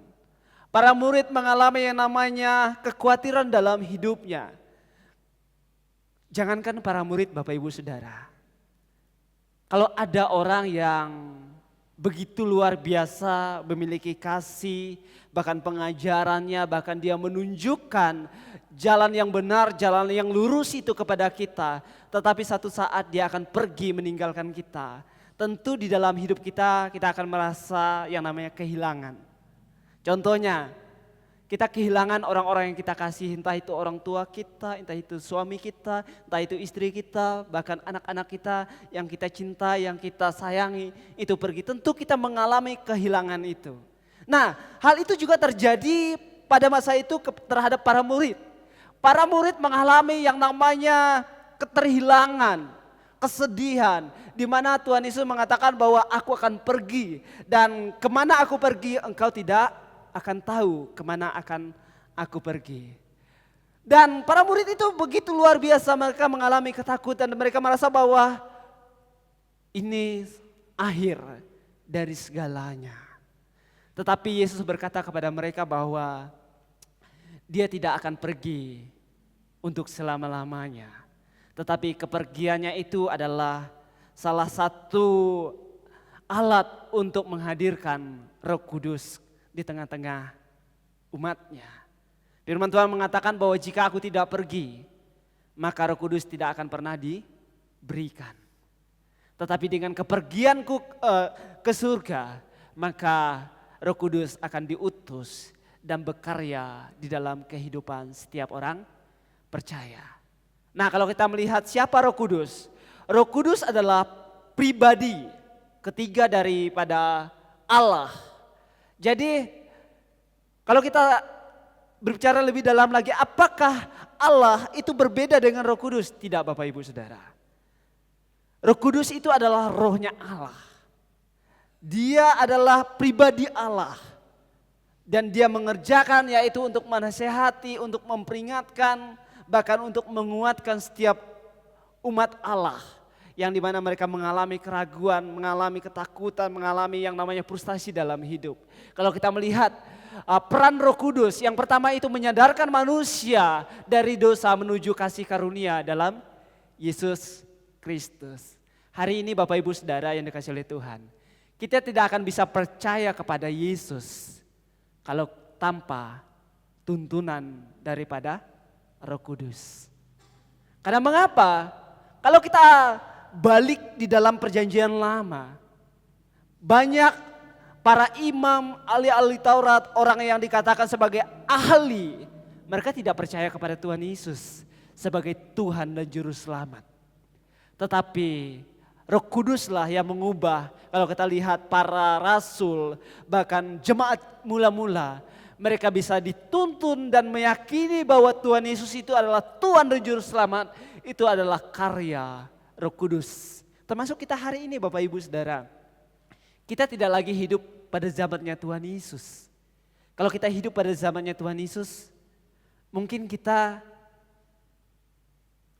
Para murid mengalami yang namanya kekhawatiran dalam hidupnya. Jangankan para murid Bapak Ibu Saudara. Kalau ada orang yang begitu luar biasa memiliki kasih, bahkan pengajarannya, bahkan dia menunjukkan jalan yang benar, jalan yang lurus itu kepada kita. Tetapi satu saat dia akan pergi meninggalkan kita. Tentu di dalam hidup kita akan merasa yang namanya kehilangan. Contohnya, kita kehilangan orang-orang yang kita kasih, entah itu orang tua kita, entah itu suami kita, entah itu istri kita, bahkan anak-anak kita yang kita cinta, yang kita sayangi, itu pergi. Tentu kita mengalami kehilangan itu. Nah, hal itu juga terjadi pada masa itu terhadap para murid. Para murid mengalami yang namanya keterhilangan, kesedihan, di mana Tuhan Yesus mengatakan bahwa aku akan pergi dan kemana aku pergi engkau tidak akan tahu kemana akan aku pergi. Dan para murid itu begitu luar biasa, mereka mengalami ketakutan dan mereka merasa bahwa ini akhir dari segalanya. Tetapi Yesus berkata kepada mereka bahwa Dia tidak akan pergi untuk selama-lamanya. Tetapi kepergiannya itu adalah salah satu alat untuk menghadirkan Roh Kudus di tengah-tengah umatnya. Firman Tuhan mengatakan bahwa jika aku tidak pergi, maka Roh Kudus tidak akan pernah diberikan. Tetapi dengan kepergianku ke surga, maka Roh Kudus akan diutus dan berkarya di dalam kehidupan setiap orang percaya. Nah, kalau kita melihat siapa Roh Kudus? Roh Kudus adalah pribadi ketiga daripada Allah. Jadi kalau kita berbicara lebih dalam lagi, apakah Allah itu berbeda dengan Roh Kudus? Tidak Bapak Ibu Saudara. Roh Kudus itu adalah rohnya Allah. Dia adalah pribadi Allah. Dan dia mengerjakan yaitu untuk menasehati, untuk memperingatkan, bahkan untuk menguatkan setiap umat Allah. Yang dimana mereka mengalami keraguan, mengalami ketakutan, mengalami yang namanya frustasi dalam hidup. Kalau kita melihat peran Roh Kudus. Yang pertama itu menyadarkan manusia dari dosa menuju kasih karunia dalam Yesus Kristus. Hari ini Bapak Ibu Saudara yang dikasihi oleh Tuhan, kita tidak akan bisa percaya kepada Yesus kalau tanpa tuntunan daripada Roh Kudus. Karena mengapa? Kalau kita balik di dalam perjanjian lama, banyak para imam, ahli-ahli Taurat, orang yang dikatakan sebagai ahli, mereka tidak percaya kepada Tuhan Yesus sebagai Tuhan dan Juru Selamat. Tetapi Roh Kuduslah yang mengubah. Kalau kita lihat para rasul, bahkan jemaat mula-mula, mereka bisa dituntun dan meyakini bahwa Tuhan Yesus itu adalah Tuhan dan Juru Selamat. Itu adalah karya Roh Kudus. Termasuk kita hari ini Bapak Ibu Saudara. Kita tidak lagi hidup pada zamannya Tuhan Yesus. Kalau kita hidup pada zamannya Tuhan Yesus, mungkin kita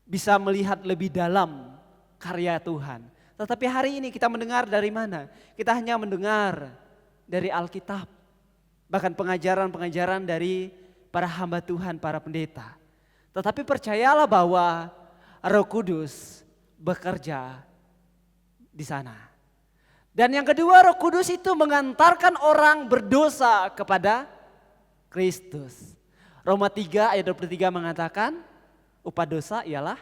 bisa melihat lebih dalam karya Tuhan. Tetapi hari ini kita mendengar dari mana? Kita hanya mendengar dari Alkitab. Bahkan pengajaran-pengajaran dari para hamba Tuhan, para pendeta. Tetapi percayalah bahwa Roh Kudus bekerja di sana. Dan yang kedua, Roh Kudus itu mengantarkan orang berdosa kepada Kristus. Roma 3 ayat 23 mengatakan, upah dosa ialah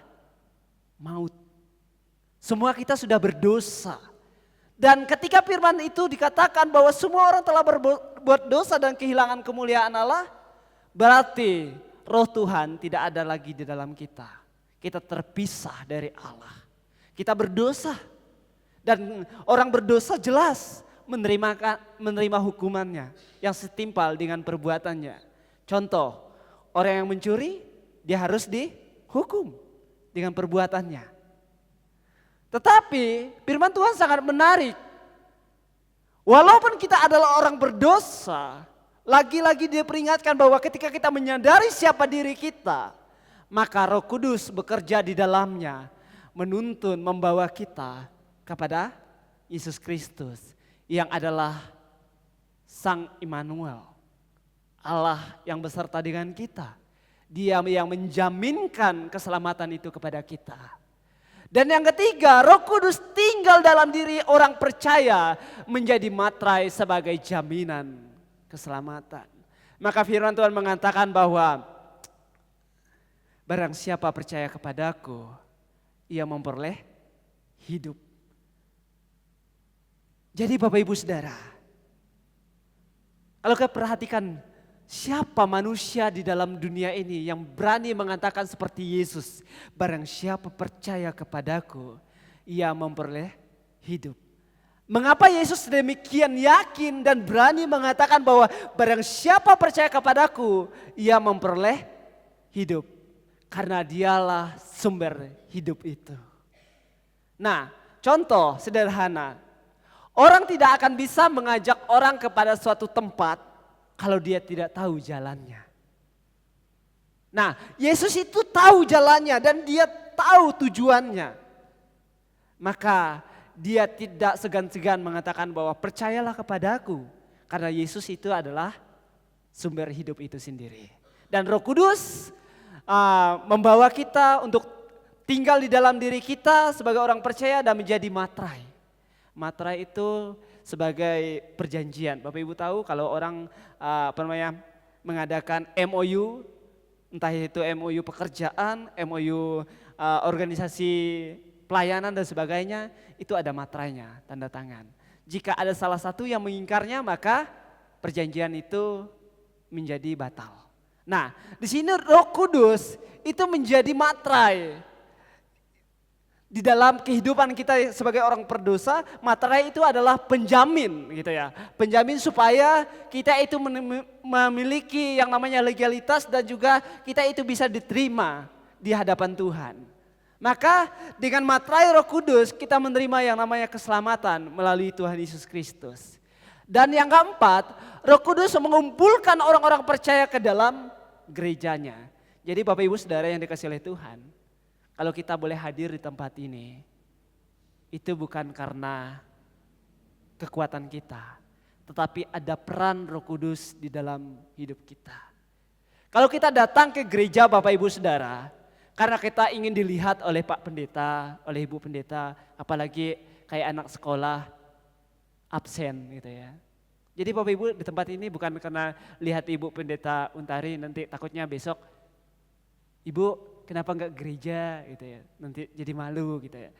maut. Semua kita sudah berdosa. Dan ketika firman itu dikatakan bahwa semua orang telah berbuat dosa dan kehilangan kemuliaan Allah, berarti Roh Tuhan tidak ada lagi di dalam kita. Kita terpisah dari Allah. Kita berdosa. Dan orang berdosa jelas menerima hukumannya yang setimpal dengan perbuatannya. Contoh, orang yang mencuri dia harus dihukum dengan perbuatannya. Tetapi firman Tuhan sangat menarik. Walaupun kita adalah orang berdosa, lagi-lagi dia peringatkan bahwa ketika kita menyadari siapa diri kita, maka Roh Kudus bekerja di dalamnya, menuntun, membawa kita kepada Yesus Kristus yang adalah Sang Immanuel, Allah yang beserta dengan kita. Dia yang menjaminkan keselamatan itu kepada kita. Dan yang ketiga, Roh Kudus tinggal dalam diri orang percaya menjadi materai sebagai jaminan keselamatan. Maka firman Tuhan mengatakan bahwa barang siapa percaya kepadaku, ia memperoleh hidup. Jadi Bapak Ibu Saudara, kalau kita perhatikan siapa manusia di dalam dunia ini yang berani mengatakan seperti Yesus, barang siapa percaya kepadaku, ia memperoleh hidup. Mengapa Yesus demikian yakin dan berani mengatakan bahwa barang siapa percaya kepadaku, ia memperoleh hidup. Karena dialah sumber hidup itu. Nah, contoh sederhana. Orang tidak akan bisa mengajak orang kepada suatu tempat kalau dia tidak tahu jalannya. Nah, Yesus itu tahu jalannya dan dia tahu tujuannya. Maka dia tidak segan-segan mengatakan bahwa percayalah kepadaku. Karena Yesus itu adalah sumber hidup itu sendiri. Dan Roh Kudus membawa kita untuk tinggal di dalam diri kita sebagai orang percaya dan menjadi materai. Materai itu sebagai perjanjian. Bapak Ibu tahu kalau orang mengadakan MOU, entah itu MOU pekerjaan, MOU organisasi pelayanan dan sebagainya, itu ada materainya, tanda tangan. Jika ada salah satu yang mengingkarnya, maka perjanjian itu menjadi batal. Nah, di sini Roh Kudus itu menjadi materai. Di dalam kehidupan kita sebagai orang berdosa, materai itu adalah penjamin gitu ya. Penjamin supaya kita itu memiliki yang namanya legalitas dan juga kita itu bisa diterima di hadapan Tuhan. Maka dengan materai Roh Kudus kita menerima yang namanya keselamatan melalui Tuhan Yesus Kristus. Dan yang keempat, Roh Kudus mengumpulkan orang-orang percaya ke dalam gerejanya. Jadi Bapak Ibu Saudara yang dikasihi oleh Tuhan, kalau kita boleh hadir di tempat ini, itu bukan karena kekuatan kita, tetapi ada peran Roh Kudus di dalam hidup kita. Kalau kita datang ke gereja Bapak Ibu Saudara, karena kita ingin dilihat oleh Pak Pendeta, oleh Ibu Pendeta, apalagi kayak anak sekolah absen gitu ya. Jadi Bapak Ibu di tempat ini bukan karena lihat Ibu Pendeta Untari nanti takutnya besok, Ibu kenapa enggak gereja gitu ya, nanti jadi malu gitu ya.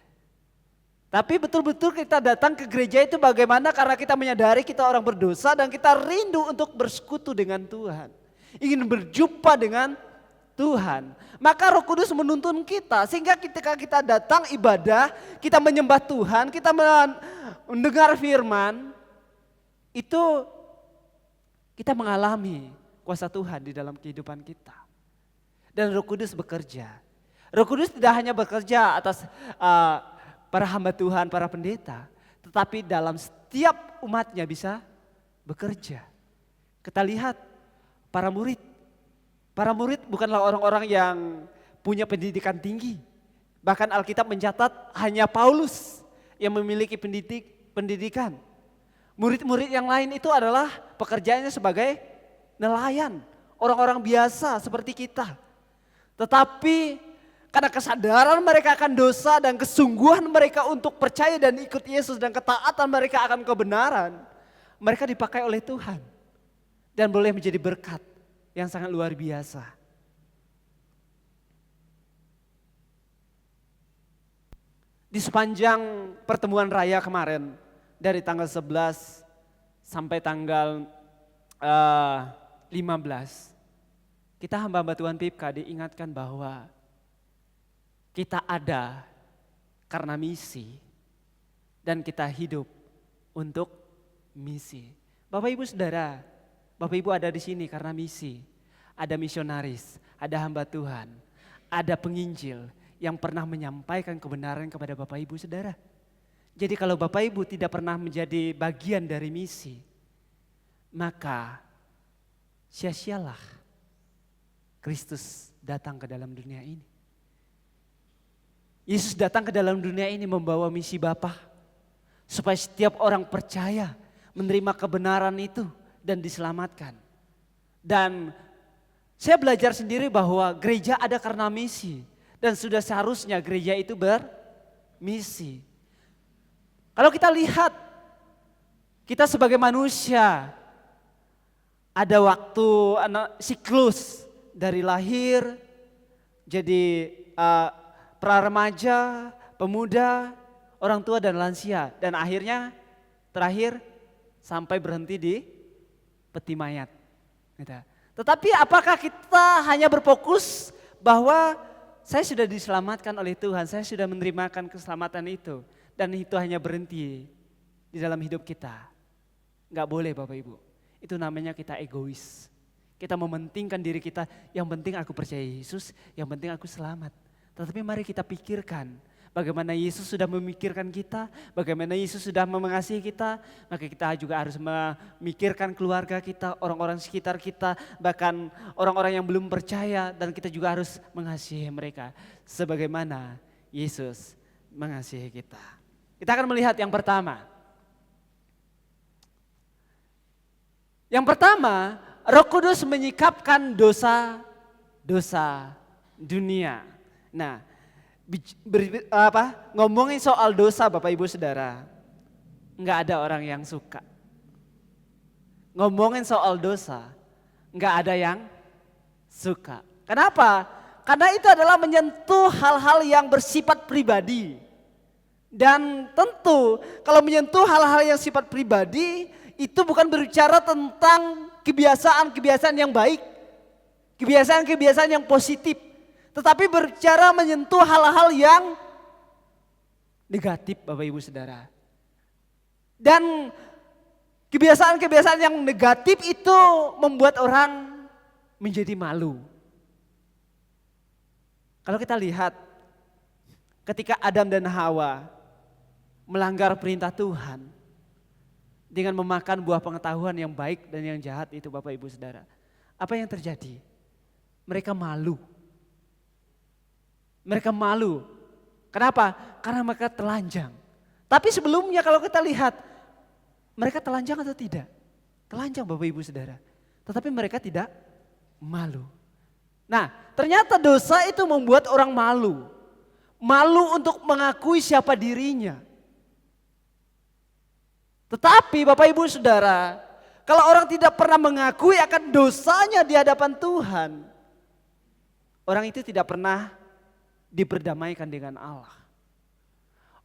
Tapi betul-betul kita datang ke gereja itu bagaimana karena kita menyadari kita orang berdosa dan kita rindu untuk bersekutu dengan Tuhan. Ingin berjumpa dengan Tuhan. Maka Roh Kudus menuntun kita sehingga ketika kita datang ibadah, kita menyembah Tuhan, kita mendengar firman, itu kita mengalami kuasa Tuhan di dalam kehidupan kita. Dan Roh Kudus bekerja. Roh Kudus tidak hanya bekerja atas para hamba Tuhan, para pendeta, tetapi dalam setiap umatnya bisa bekerja. Kita lihat para murid. Para murid bukanlah orang-orang yang punya pendidikan tinggi. Bahkan Alkitab mencatat hanya Paulus yang memiliki pendidikan. Murid-murid yang lain itu adalah pekerjaannya sebagai nelayan. Orang-orang biasa seperti kita. Tetapi karena kesadaran mereka akan dosa dan kesungguhan mereka untuk percaya dan ikut Yesus dan ketaatan mereka akan kebenaran. Mereka dipakai oleh Tuhan. Dan boleh menjadi berkat yang sangat luar biasa. Di sepanjang pertemuan raya kemarin, dari tanggal 11 sampai tanggal 15, kita hamba-hamba Tuhan PIPKA diingatkan bahwa kita ada karena misi dan kita hidup untuk misi. Bapak Ibu Saudara, Bapak Ibu ada di sini karena misi. Ada misionaris, ada hamba Tuhan, ada penginjil yang pernah menyampaikan kebenaran kepada Bapak Ibu Saudara. Jadi kalau Bapak Ibu tidak pernah menjadi bagian dari misi, maka sia-sialah Kristus datang ke dalam dunia ini. Yesus datang ke dalam dunia ini membawa misi Bapa supaya setiap orang percaya menerima kebenaran itu dan diselamatkan. Dan saya belajar sendiri bahwa gereja ada karena misi dan sudah seharusnya gereja itu bermisi. Kalau kita lihat, kita sebagai manusia ada waktu siklus dari lahir jadi pra-remaja, pemuda, orang tua dan lansia. Dan akhirnya terakhir sampai berhenti di peti mayat. Tetapi apakah kita hanya berfokus bahwa saya sudah diselamatkan oleh Tuhan, saya sudah menerimakan keselamatan itu. Dan itu hanya berhenti di dalam hidup kita. Enggak boleh Bapak Ibu, itu namanya kita egois. Kita mementingkan diri kita, yang penting aku percaya Yesus, yang penting aku selamat. Tetapi mari kita pikirkan bagaimana Yesus sudah memikirkan kita, bagaimana Yesus sudah mengasihi kita, maka kita juga harus memikirkan keluarga kita, orang-orang sekitar kita, bahkan orang-orang yang belum percaya dan kita juga harus mengasihi mereka sebagaimana Yesus mengasihi kita. Kita akan melihat yang pertama. Yang pertama, Roh Kudus menyikapkan dosa dunia. Nah, ngomongin soal dosa Bapak Ibu Saudara, enggak ada orang yang suka. Ngomongin soal dosa, enggak ada yang suka. Kenapa? Karena itu adalah menyentuh hal-hal yang bersifat pribadi. Dan tentu kalau menyentuh hal-hal yang sifat pribadi, itu bukan berbicara tentang kebiasaan-kebiasaan yang baik, kebiasaan-kebiasaan yang positif. Tetapi berbicara menyentuh hal-hal yang negatif Bapak Ibu Saudara. Dan kebiasaan-kebiasaan yang negatif itu membuat orang menjadi malu. Kalau kita lihat ketika Adam dan Hawa melanggar perintah Tuhan dengan memakan buah pengetahuan yang baik dan yang jahat itu Bapak Ibu Saudara. Apa yang terjadi? Mereka malu. Mereka malu. Kenapa? Karena mereka telanjang. Tapi sebelumnya kalau kita lihat, mereka telanjang atau tidak? Telanjang Bapak Ibu Saudara. Tetapi mereka tidak malu. Nah, ternyata dosa itu membuat orang malu. Malu untuk mengakui siapa dirinya. Tetapi Bapak Ibu Saudara, kalau orang tidak pernah mengakui akan dosanya di hadapan Tuhan, orang itu tidak pernah diperdamaikan dengan Allah.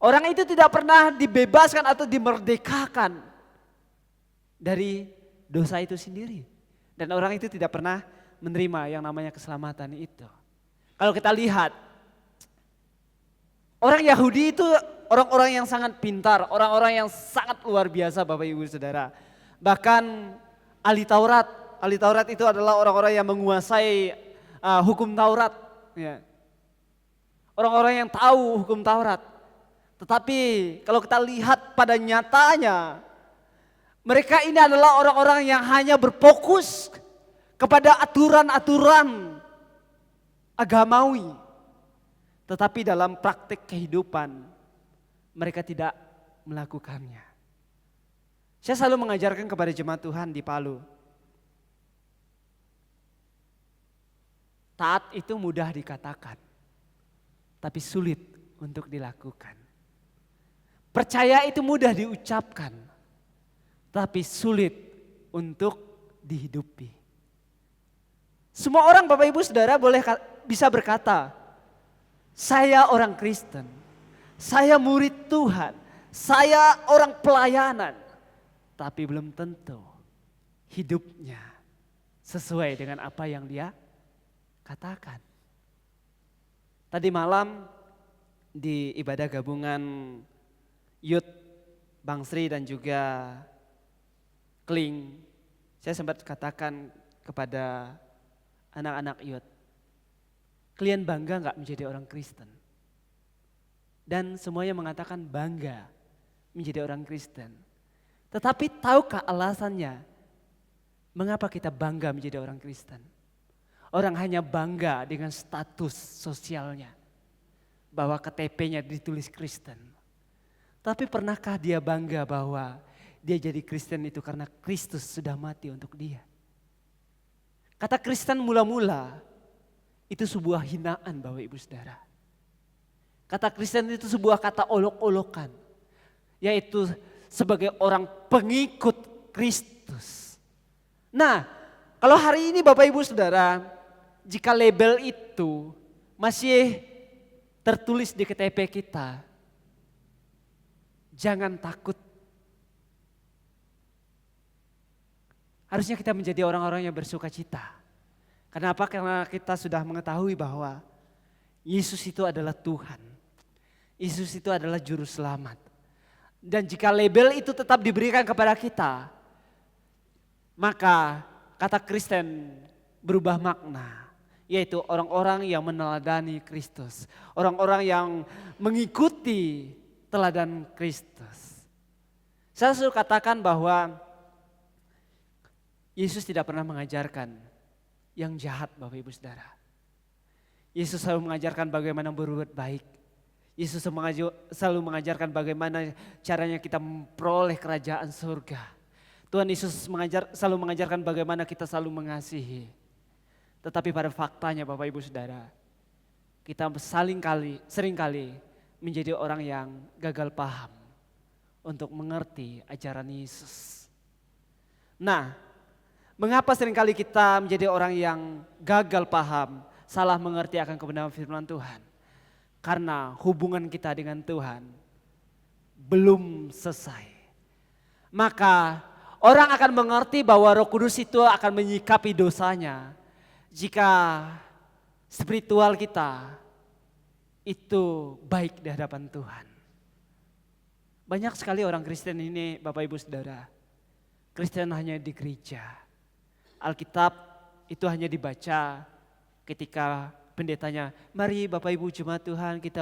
Orang itu tidak pernah dibebaskan atau dimerdekakan dari dosa itu sendiri. Dan orang itu tidak pernah menerima yang namanya keselamatan itu. Kalau kita lihat, orang Yahudi itu orang-orang yang sangat pintar, orang-orang yang sangat luar biasa Bapak Ibu Saudara. Bahkan ahli Taurat itu adalah orang-orang yang menguasai hukum Taurat. Ya. Orang-orang yang tahu hukum Taurat. Tetapi kalau kita lihat pada nyatanya, mereka ini adalah orang-orang yang hanya berfokus kepada aturan-aturan agamawi. Tetapi dalam praktik kehidupan, mereka tidak melakukannya. Saya selalu mengajarkan kepada jemaat Tuhan di Palu. Taat itu mudah dikatakan, tapi sulit untuk dilakukan. Percaya itu mudah diucapkan, tapi sulit untuk dihidupi. Semua orang Bapak Ibu Saudara bisa berkata, saya orang Kristen, saya murid Tuhan, saya orang pelayanan. Tapi belum tentu hidupnya sesuai dengan apa yang dia katakan. Tadi malam di ibadah gabungan Youth Bang Sri dan juga Kling, saya sempat katakan kepada anak-anak Youth, kalian bangga gak menjadi orang Kristen? Dan semuanya mengatakan bangga menjadi orang Kristen. Tetapi tahukah alasannya mengapa kita bangga menjadi orang Kristen? Orang hanya bangga dengan status sosialnya, bahwa KTP-nya ditulis Kristen. Tapi pernahkah dia bangga bahwa dia jadi Kristen itu karena Kristus sudah mati untuk dia? Kata Kristen mula-mula itu sebuah hinaan Bapak Ibu Saudara. Kata Kristen itu sebuah kata olok-olokan, yaitu sebagai orang pengikut Kristus. Nah, kalau hari ini Bapak Ibu Saudara, jika label itu masih tertulis di KTP kita, jangan takut. Harusnya kita menjadi orang-orang yang bersuka cita. Kenapa? Karena kita sudah mengetahui bahwa Yesus itu adalah Tuhan. Yesus itu adalah juru selamat. Dan jika label itu tetap diberikan kepada kita, maka kata Kristen berubah makna, yaitu orang-orang yang meneladani Kristus, orang-orang yang mengikuti teladan Kristus. Saya selalu katakan bahwa Yesus tidak pernah mengajarkan yang jahat Bapak Ibu Saudara. Yesus selalu mengajarkan bagaimana berbuat baik. Yesus selalu mengajarkan bagaimana caranya kita memperoleh kerajaan surga. Tuhan Yesus selalu mengajarkan bagaimana kita selalu mengasihi. Tetapi pada faktanya Bapak Ibu Saudara, kita seringkali menjadi orang yang gagal paham untuk mengerti ajaran Yesus. Nah, mengapa seringkali kita menjadi orang yang gagal paham, salah mengerti akan kebenaran firman Tuhan? Karena hubungan kita dengan Tuhan belum selesai. Maka orang akan mengerti bahwa Roh Kudus itu akan menyikapi dosanya jika spiritual kita itu baik di hadapan Tuhan. Banyak sekali orang Kristen ini Bapak Ibu Saudara, Kristen hanya di gereja. Alkitab itu hanya dibaca ketika pendetanya, mari Bapak Ibu jemaat Tuhan kita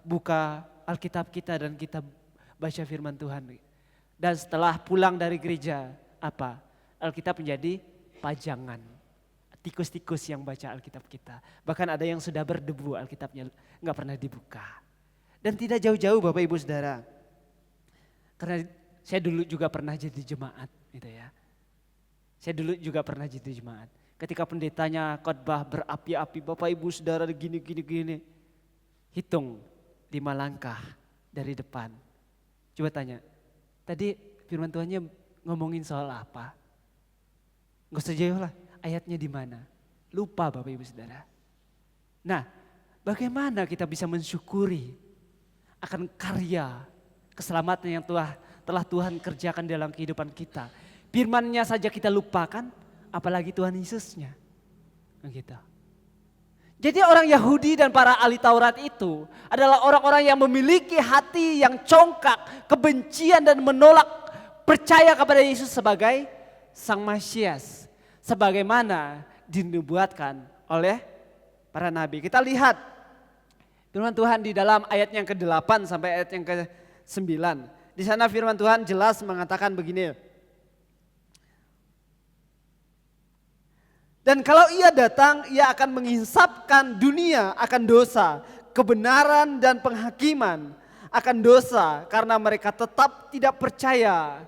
buka Alkitab kita dan kita baca firman Tuhan. Dan setelah pulang dari gereja, apa? Alkitab menjadi pajangan. Tikus-tikus yang baca Alkitab kita. Bahkan ada yang sudah berdebu Alkitabnya nggak pernah dibuka. Dan tidak jauh-jauh Bapak Ibu Saudara. Karena saya dulu juga pernah jadi jemaat gitu ya. Saya dulu juga pernah jadi jemaat. Ketika pendetanya khotbah berapi-api, Bapak Ibu Saudara gini. Hitung 5 langkah dari depan. Coba tanya, tadi firman Tuhannya ngomongin soal apa? Gak usah jauh lah, ayatnya di mana? Lupa Bapak Ibu Saudara. Nah, bagaimana kita bisa mensyukuri akan karya keselamatan yang telah Tuhan kerjakan dalam kehidupan kita. Firman-Nya saja kita lupakan, apalagi Tuhan Yesusnya. Gitu. Jadi orang Yahudi dan para ahli Taurat itu adalah orang-orang yang memiliki hati yang congkak, kebencian dan menolak percaya kepada Yesus sebagai Sang Mesias. Sebagaimana dinubuatkan oleh para nabi. Kita lihat firman Tuhan di dalam ayat yang ke-8 sampai ayat yang ke-9. Di sana firman Tuhan jelas mengatakan begini. Dan kalau ia datang, ia akan menginsapkan dunia akan dosa, kebenaran dan penghakiman akan dosa karena mereka tetap tidak percaya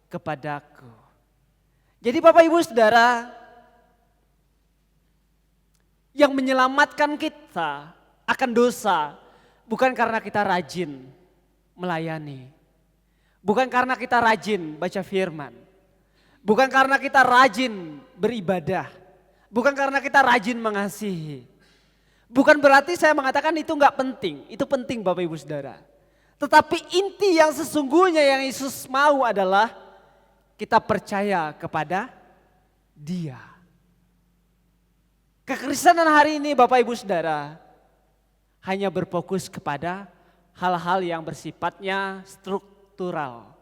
kepadaku. Jadi Bapak Ibu Saudara, yang menyelamatkan kita akan dosa bukan karena kita rajin melayani, bukan karena kita rajin baca firman, bukan karena kita rajin beribadah, bukan karena kita rajin mengasihi. Bukan berarti saya mengatakan itu enggak penting, itu penting Bapak Ibu Saudara. Tetapi inti yang sesungguhnya yang Yesus mau adalah kita percaya kepada Dia. Kekristenan hari ini Bapak Ibu Saudara hanya berfokus kepada hal-hal yang bersifatnya struktural.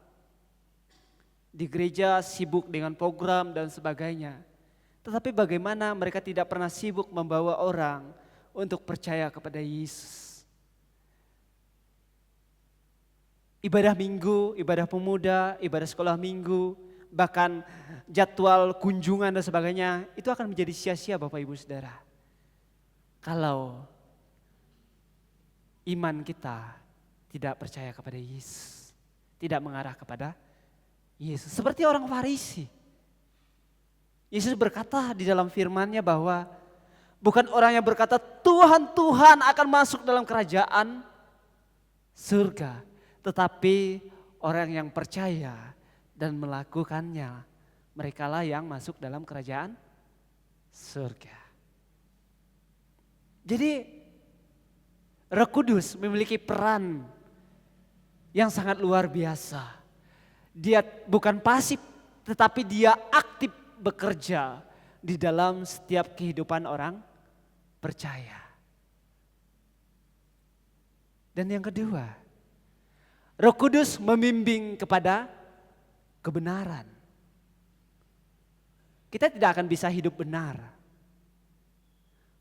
Di gereja sibuk dengan program dan sebagainya. Tetapi bagaimana mereka tidak pernah sibuk membawa orang untuk percaya kepada Yesus. Ibadah minggu, ibadah pemuda, ibadah sekolah minggu, bahkan jadwal kunjungan dan sebagainya, itu akan menjadi sia-sia Bapak Ibu Saudara. Kalau iman kita tidak percaya kepada Yesus, tidak mengarah kepada Yesus. Seperti orang Farisi. Yesus berkata di dalam firman-Nya bahwa bukan orang yang berkata Tuhan, Tuhan akan masuk dalam kerajaan surga. Tetapi orang yang percaya dan melakukannya, merekalah yang masuk dalam kerajaan surga. Jadi Roh Kudus memiliki peran yang sangat luar biasa. Dia bukan pasif, tetapi dia aktif bekerja di dalam setiap kehidupan orang percaya. Dan yang kedua, Roh Kudus membimbing kepada kebenaran. Kita tidak akan bisa hidup benar.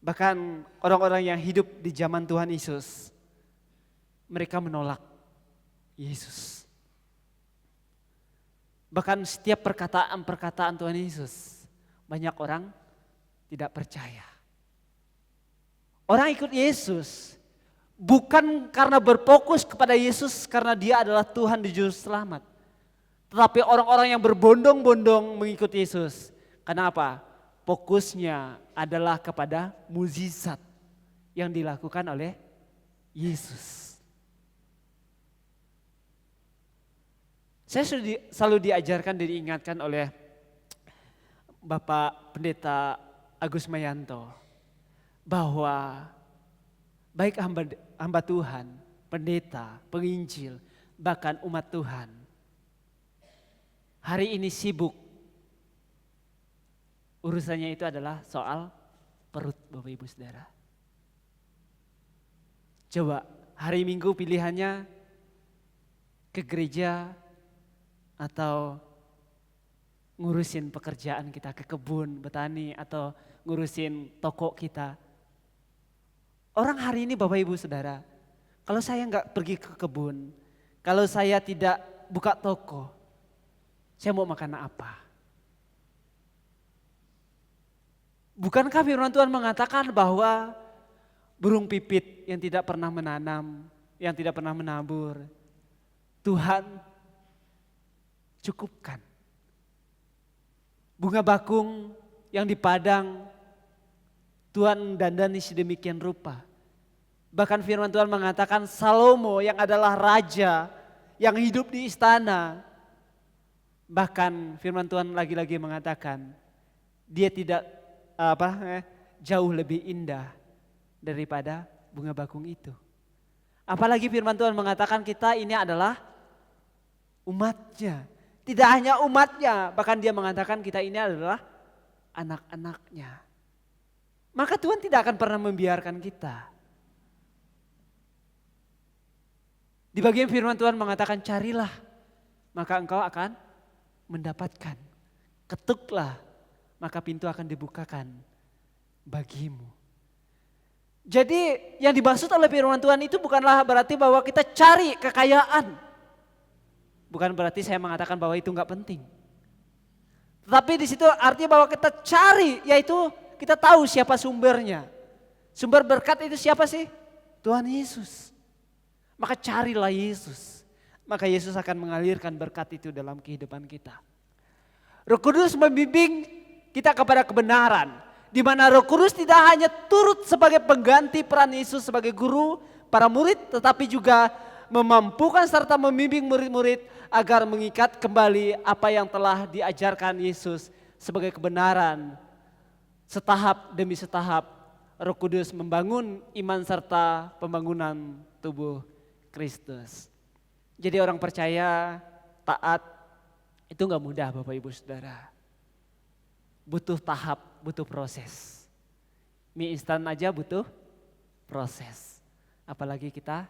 Bahkan orang-orang yang hidup di zaman Tuhan Yesus, mereka menolak Yesus. Bahkan setiap perkataan-perkataan Tuhan Yesus, banyak orang tidak percaya. Orang ikut Yesus bukan karena berfokus kepada Yesus karena dia adalah Tuhan di juru selamat. Tetapi orang-orang yang berbondong-bondong mengikuti Yesus. Kenapa? Fokusnya adalah kepada mukjizat yang dilakukan oleh Yesus. Saya selalu diajarkan dan diingatkan oleh Bapak Pendeta Agus Mayanto bahwa baik hamba Tuhan, pendeta, penginjil, bahkan umat Tuhan hari ini sibuk. Urusannya itu adalah soal perut Bapak Ibu Saudara. Coba hari Minggu pilihannya ke gereja atau ngurusin pekerjaan kita ke kebun, petani atau ngurusin toko kita. Orang hari ini Bapak Ibu Saudara, kalau saya enggak pergi ke kebun, kalau saya tidak buka toko, saya mau makan apa? Bukankah firman Tuhan mengatakan bahwa burung pipit yang tidak pernah menanam, yang tidak pernah menabur, Tuhan cukupkan. Bunga bakung yang di padang Tuhan dandani sedemikian rupa. Bahkan firman Tuhan mengatakan Salomo yang adalah raja yang hidup di istana. Bahkan firman Tuhan lagi-lagi mengatakan dia tidak jauh lebih indah daripada bunga bakung itu. Apalagi firman Tuhan mengatakan kita ini adalah umatnya. Tidak hanya umatnya, bahkan dia mengatakan kita ini adalah anak-anaknya. Maka Tuhan tidak akan pernah membiarkan kita. Di bagian firman Tuhan mengatakan carilah, maka engkau akan mendapatkan. Ketuklah, maka pintu akan dibukakan bagimu. Jadi yang dimaksud oleh firman Tuhan itu bukanlah berarti bahwa kita cari kekayaan. Bukan berarti saya mengatakan bahwa itu enggak penting. Tetapi di situ artinya bahwa kita cari, yaitu kita tahu siapa sumbernya. Sumber berkat itu siapa sih? Tuhan Yesus. Maka carilah Yesus. Maka Yesus akan mengalirkan berkat itu dalam kehidupan kita. Roh Kudus membimbing kita kepada kebenaran. Di mana Roh Kudus tidak hanya turut sebagai pengganti peran Yesus sebagai guru para murid, tetapi juga memampukan serta membimbing murid-murid agar mengikat kembali apa yang telah diajarkan Yesus sebagai kebenaran. Setahap demi setahap Roh Kudus membangun iman serta pembangunan tubuh Kristus. Jadi orang percaya taat itu gak mudah Bapak Ibu Saudara. Butuh tahap, butuh proses. Mie instan aja butuh proses. Apalagi kita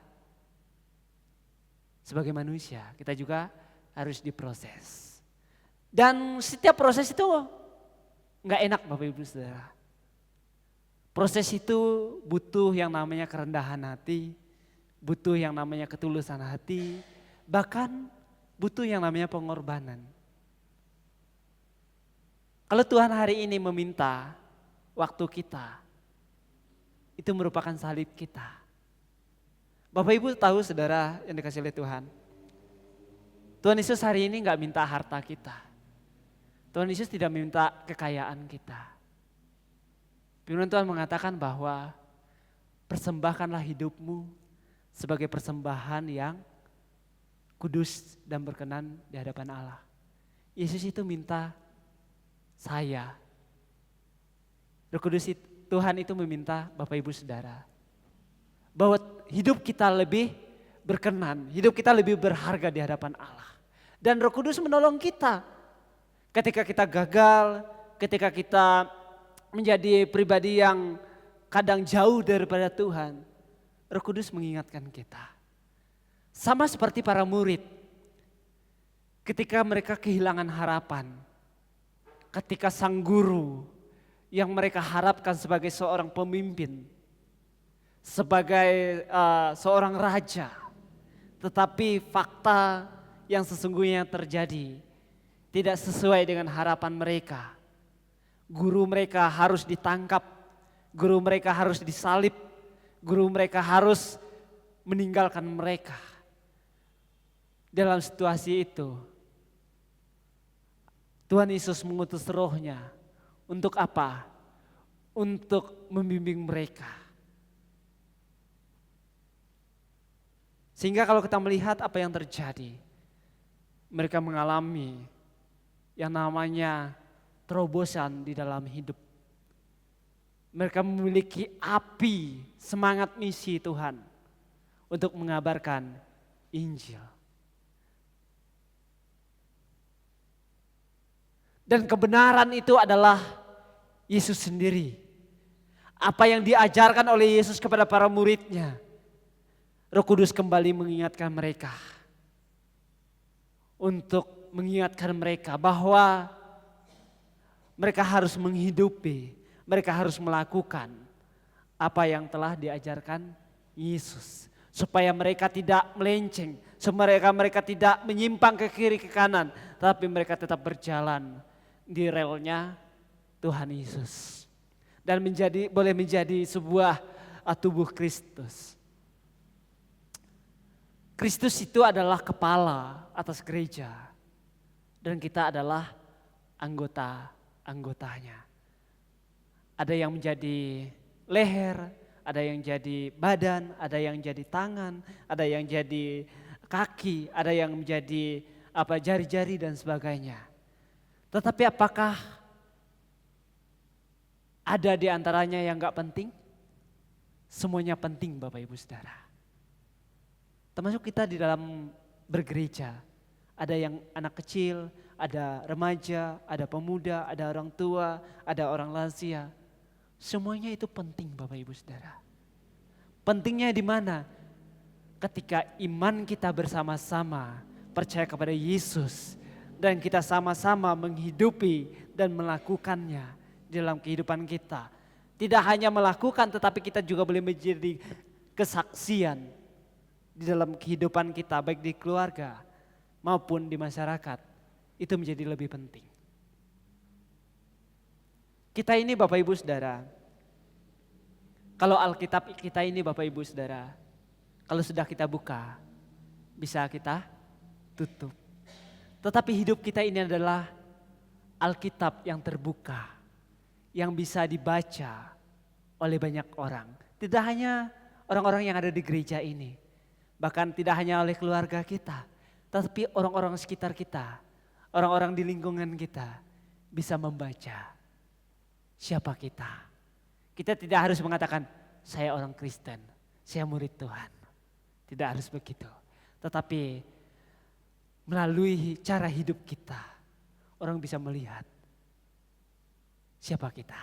sebagai manusia, kita juga harus diproses. Dan setiap proses itu gak enak Bapak Ibu Saudara. Proses itu butuh yang namanya kerendahan hati, butuh yang namanya ketulusan hati, bahkan butuh yang namanya pengorbanan. Kalau Tuhan hari ini meminta waktu kita, itu merupakan salib kita. Bapak Ibu tahu saudara yang dikasih oleh Tuhan. Tuhan Yesus hari ini gak minta harta kita. Tuhan Yesus tidak minta kekayaan kita. Firman Tuhan mengatakan bahwa persembahkanlah hidupmu sebagai persembahan yang kudus dan berkenan di hadapan Allah. Yesus itu minta saya. Roh Kudus Tuhan itu meminta Bapak Ibu Saudara bahwa hidup kita lebih berkenan, hidup kita lebih berharga di hadapan Allah. Dan Roh Kudus menolong kita ketika kita gagal, ketika kita menjadi pribadi yang kadang jauh daripada Tuhan. Roh Kudus mengingatkan kita. Sama seperti para murid ketika mereka kehilangan harapan, ketika sang guru yang mereka harapkan sebagai seorang pemimpin, sebagai seorang raja, tetapi fakta yang sesungguhnya terjadi tidak sesuai dengan harapan mereka. Guru mereka harus ditangkap, guru mereka harus disalib, guru mereka harus meninggalkan mereka. Dalam situasi itu, Tuhan Yesus mengutus Roh-Nya untuk apa? Untuk membimbing mereka. Sehingga kalau kita melihat apa yang terjadi, mereka mengalami yang namanya terobosan di dalam hidup. Mereka memiliki api, semangat misi Tuhan untuk mengabarkan Injil. Dan kebenaran itu adalah Yesus sendiri. Apa yang diajarkan oleh Yesus kepada para muridnya, Roh Kudus kembali mengingatkan mereka. Untuk mengingatkan mereka bahwa mereka harus menghidupi, mereka harus melakukan apa yang telah diajarkan Yesus. Supaya mereka tidak melenceng, supaya mereka tidak menyimpang ke kiri ke kanan, tapi mereka tetap berjalan di relnya Tuhan Yesus. Dan boleh menjadi sebuah tubuh Kristus. Kristus itu adalah kepala atas gereja dan kita adalah anggota anggotanya. Ada yang menjadi leher, ada yang jadi badan, ada yang jadi tangan, ada yang jadi kaki, ada yang menjadi jari-jari dan sebagainya. Tetapi apakah ada di antaranya yang gak penting? Semuanya penting Bapak Ibu Saudara. Termasuk kita di dalam bergereja. Ada yang anak kecil, ada remaja, ada pemuda, ada orang tua, ada orang lansia. Semuanya itu penting Bapak Ibu Saudara. Pentingnya di mana? Ketika iman kita bersama-sama percaya kepada Yesus dan kita sama-sama menghidupi dan melakukannya di dalam kehidupan kita. Tidak hanya melakukan tetapi kita juga boleh menjadi kesaksian di dalam kehidupan kita baik di keluarga maupun di masyarakat. Itu menjadi lebih penting. Kita ini Bapak Ibu Saudara, kalau Alkitab kita ini Bapak Ibu Saudara, kalau sudah kita buka bisa kita tutup. Tetapi hidup kita ini adalah Alkitab yang terbuka, yang bisa dibaca oleh banyak orang. Tidak hanya orang-orang yang ada di gereja ini, bahkan tidak hanya oleh keluarga kita, tetapi orang-orang sekitar kita, orang-orang di lingkungan kita bisa membaca siapa kita. Kita tidak harus mengatakan saya orang Kristen, saya murid Tuhan. Tidak harus begitu. Tetapi melalui cara hidup kita, orang bisa melihat siapa kita.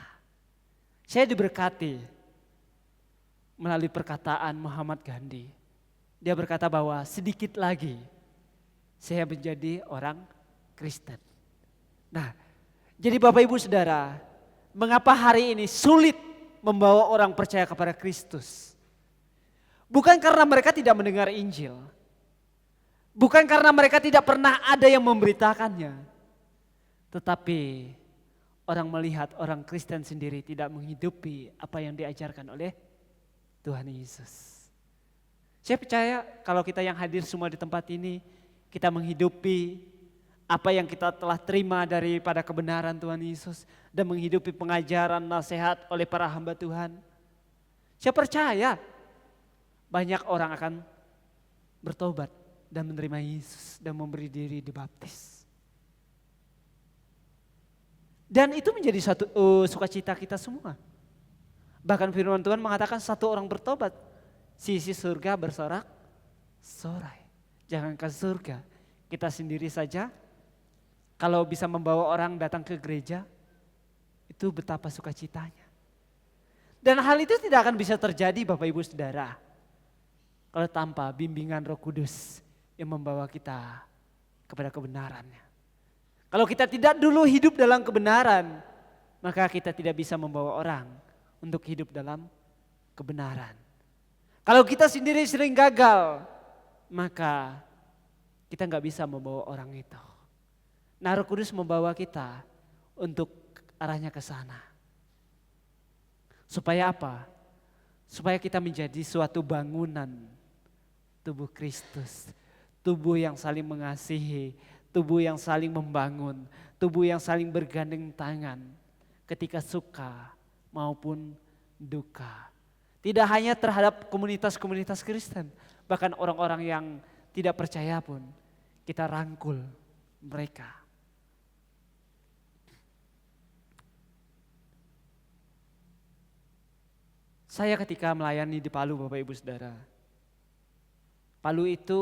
Saya diberkati melalui perkataan Muhammad Gandhi. Dia berkata bahwa sedikit lagi saya menjadi orang Kristen. Nah, jadi Bapak Ibu Saudara, mengapa hari ini sulit membawa orang percaya kepada Kristus? Bukan karena mereka tidak mendengar Injil. Bukan karena mereka tidak pernah ada yang memberitakannya. Tetapi orang melihat orang Kristen sendiri tidak menghidupi apa yang diajarkan oleh Tuhan Yesus. Saya percaya kalau kita yang hadir semua di tempat ini, kita menghidupi apa yang kita telah terima daripada kebenaran Tuhan Yesus dan menghidupi pengajaran nasihat oleh para hamba Tuhan. Saya percaya banyak orang akan bertobat dan menerima Yesus dan memberi diri dibaptis. Dan itu menjadi satu sukacita kita semua. Bahkan firman Tuhan mengatakan satu orang bertobat, sisi surga bersorak-sorai. Jangankan surga, kita sendiri saja kalau bisa membawa orang datang ke gereja, itu betapa sukacitanya. Dan hal itu tidak akan bisa terjadi Bapak Ibu Saudara, kalau tanpa bimbingan Roh Kudus yang membawa kita kepada kebenarannya. Kalau kita tidak dulu hidup dalam kebenaran, maka kita tidak bisa membawa orang untuk hidup dalam kebenaran. Kalau kita sendiri sering gagal, maka kita nggak bisa membawa orang itu. Nah, Roh Kudus membawa kita untuk arahnya ke sana. Supaya apa? Supaya kita menjadi suatu bangunan tubuh Kristus. Tubuh yang saling mengasihi, tubuh yang saling membangun, tubuh yang saling bergandeng tangan ketika suka maupun duka. Tidak hanya terhadap komunitas-komunitas Kristen, bahkan orang-orang yang tidak percaya pun kita rangkul mereka. Saya ketika melayani di Palu Bapak Ibu Saudara, Palu itu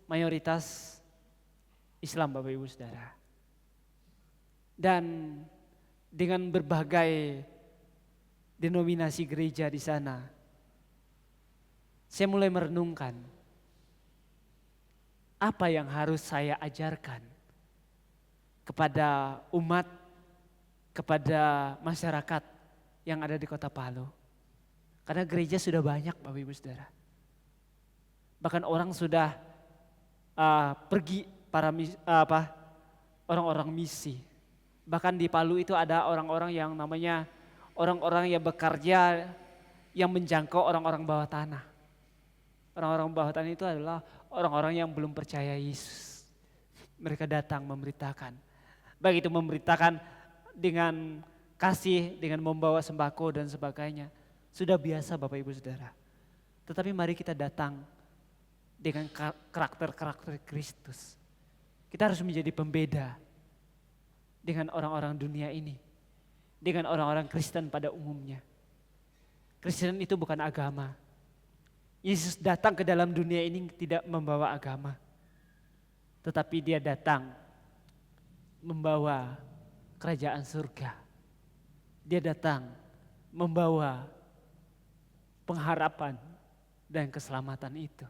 mayoritas Islam Bapak Ibu Saudara. Dan dengan berbagai denominasi gereja di sana, saya mulai merenungkan apa yang harus saya ajarkan kepada umat, kepada masyarakat yang ada di Kota Palu. Karena gereja sudah banyak Bapak Ibu Saudara. Bahkan orang sudah pergi orang-orang misi. Bahkan di Palu itu ada orang-orang yang namanya orang-orang yang bekerja yang menjangkau orang-orang bawah tanah. Orang-orang bawah tanah itu adalah orang-orang yang belum percaya Yesus. Mereka datang memberitakan. Baik itu memberitakan dengan kasih, dengan membawa sembako dan sebagainya. Sudah biasa Bapak Ibu Saudara. Tetapi mari kita datang dengan karakter-karakter Kristus. Kita harus menjadi pembeda dengan orang-orang dunia ini. Dengan orang-orang Kristen pada umumnya. Kristen itu bukan agama. Yesus datang ke dalam dunia ini tidak membawa agama. Tetapi dia datang membawa kerajaan surga. Dia datang membawa pengharapan dan keselamatan itu.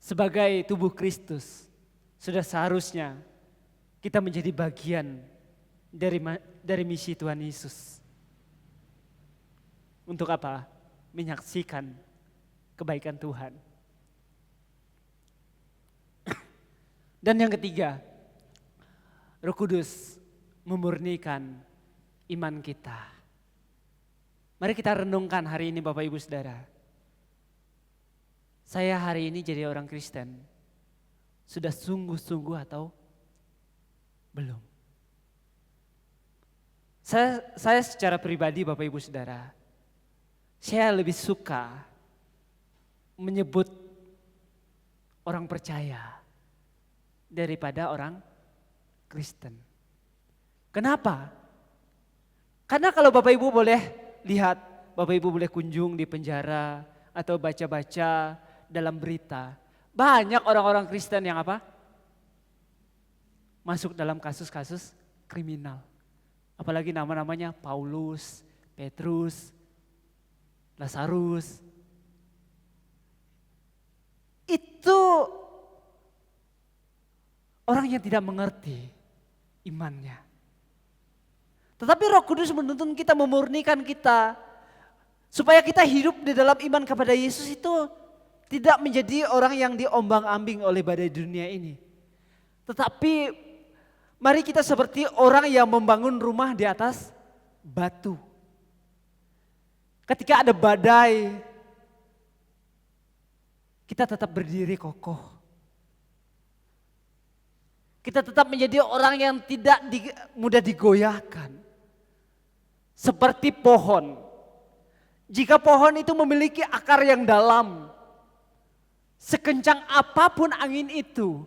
Sebagai tubuh Kristus, sudah seharusnya kita menjadi bagian dari misi Tuhan Yesus. Untuk apa? Menyaksikan kebaikan Tuhan. Dan yang ketiga, Roh Kudus memurnikan iman kita. Mari kita renungkan hari ini Bapak Ibu Saudara. Saya hari ini jadi orang Kristen, sudah sungguh-sungguh atau belum? Saya secara pribadi Bapak Ibu Saudara, saya lebih suka menyebut orang percaya daripada orang Kristen. Kenapa? Karena kalau Bapak Ibu boleh lihat, Bapak Ibu boleh kunjung di penjara atau baca-baca dalam berita, banyak orang-orang Kristen yang apa? Masuk dalam kasus-kasus kriminal. Apalagi nama-namanya Paulus, Petrus, Lazarus. Itu orang yang tidak mengerti imannya. Tetapi Roh Kudus menuntun kita, memurnikan kita, supaya kita hidup di dalam iman kepada Yesus itu tidak menjadi orang yang diombang-ambing oleh badai dunia ini. Tetapi mari kita seperti orang yang membangun rumah di atas batu. Ketika ada badai, kita tetap berdiri kokoh. Kita tetap menjadi orang yang tidak mudah digoyahkan. Seperti pohon. Jika pohon itu memiliki akar yang dalam, sekencang apapun angin itu,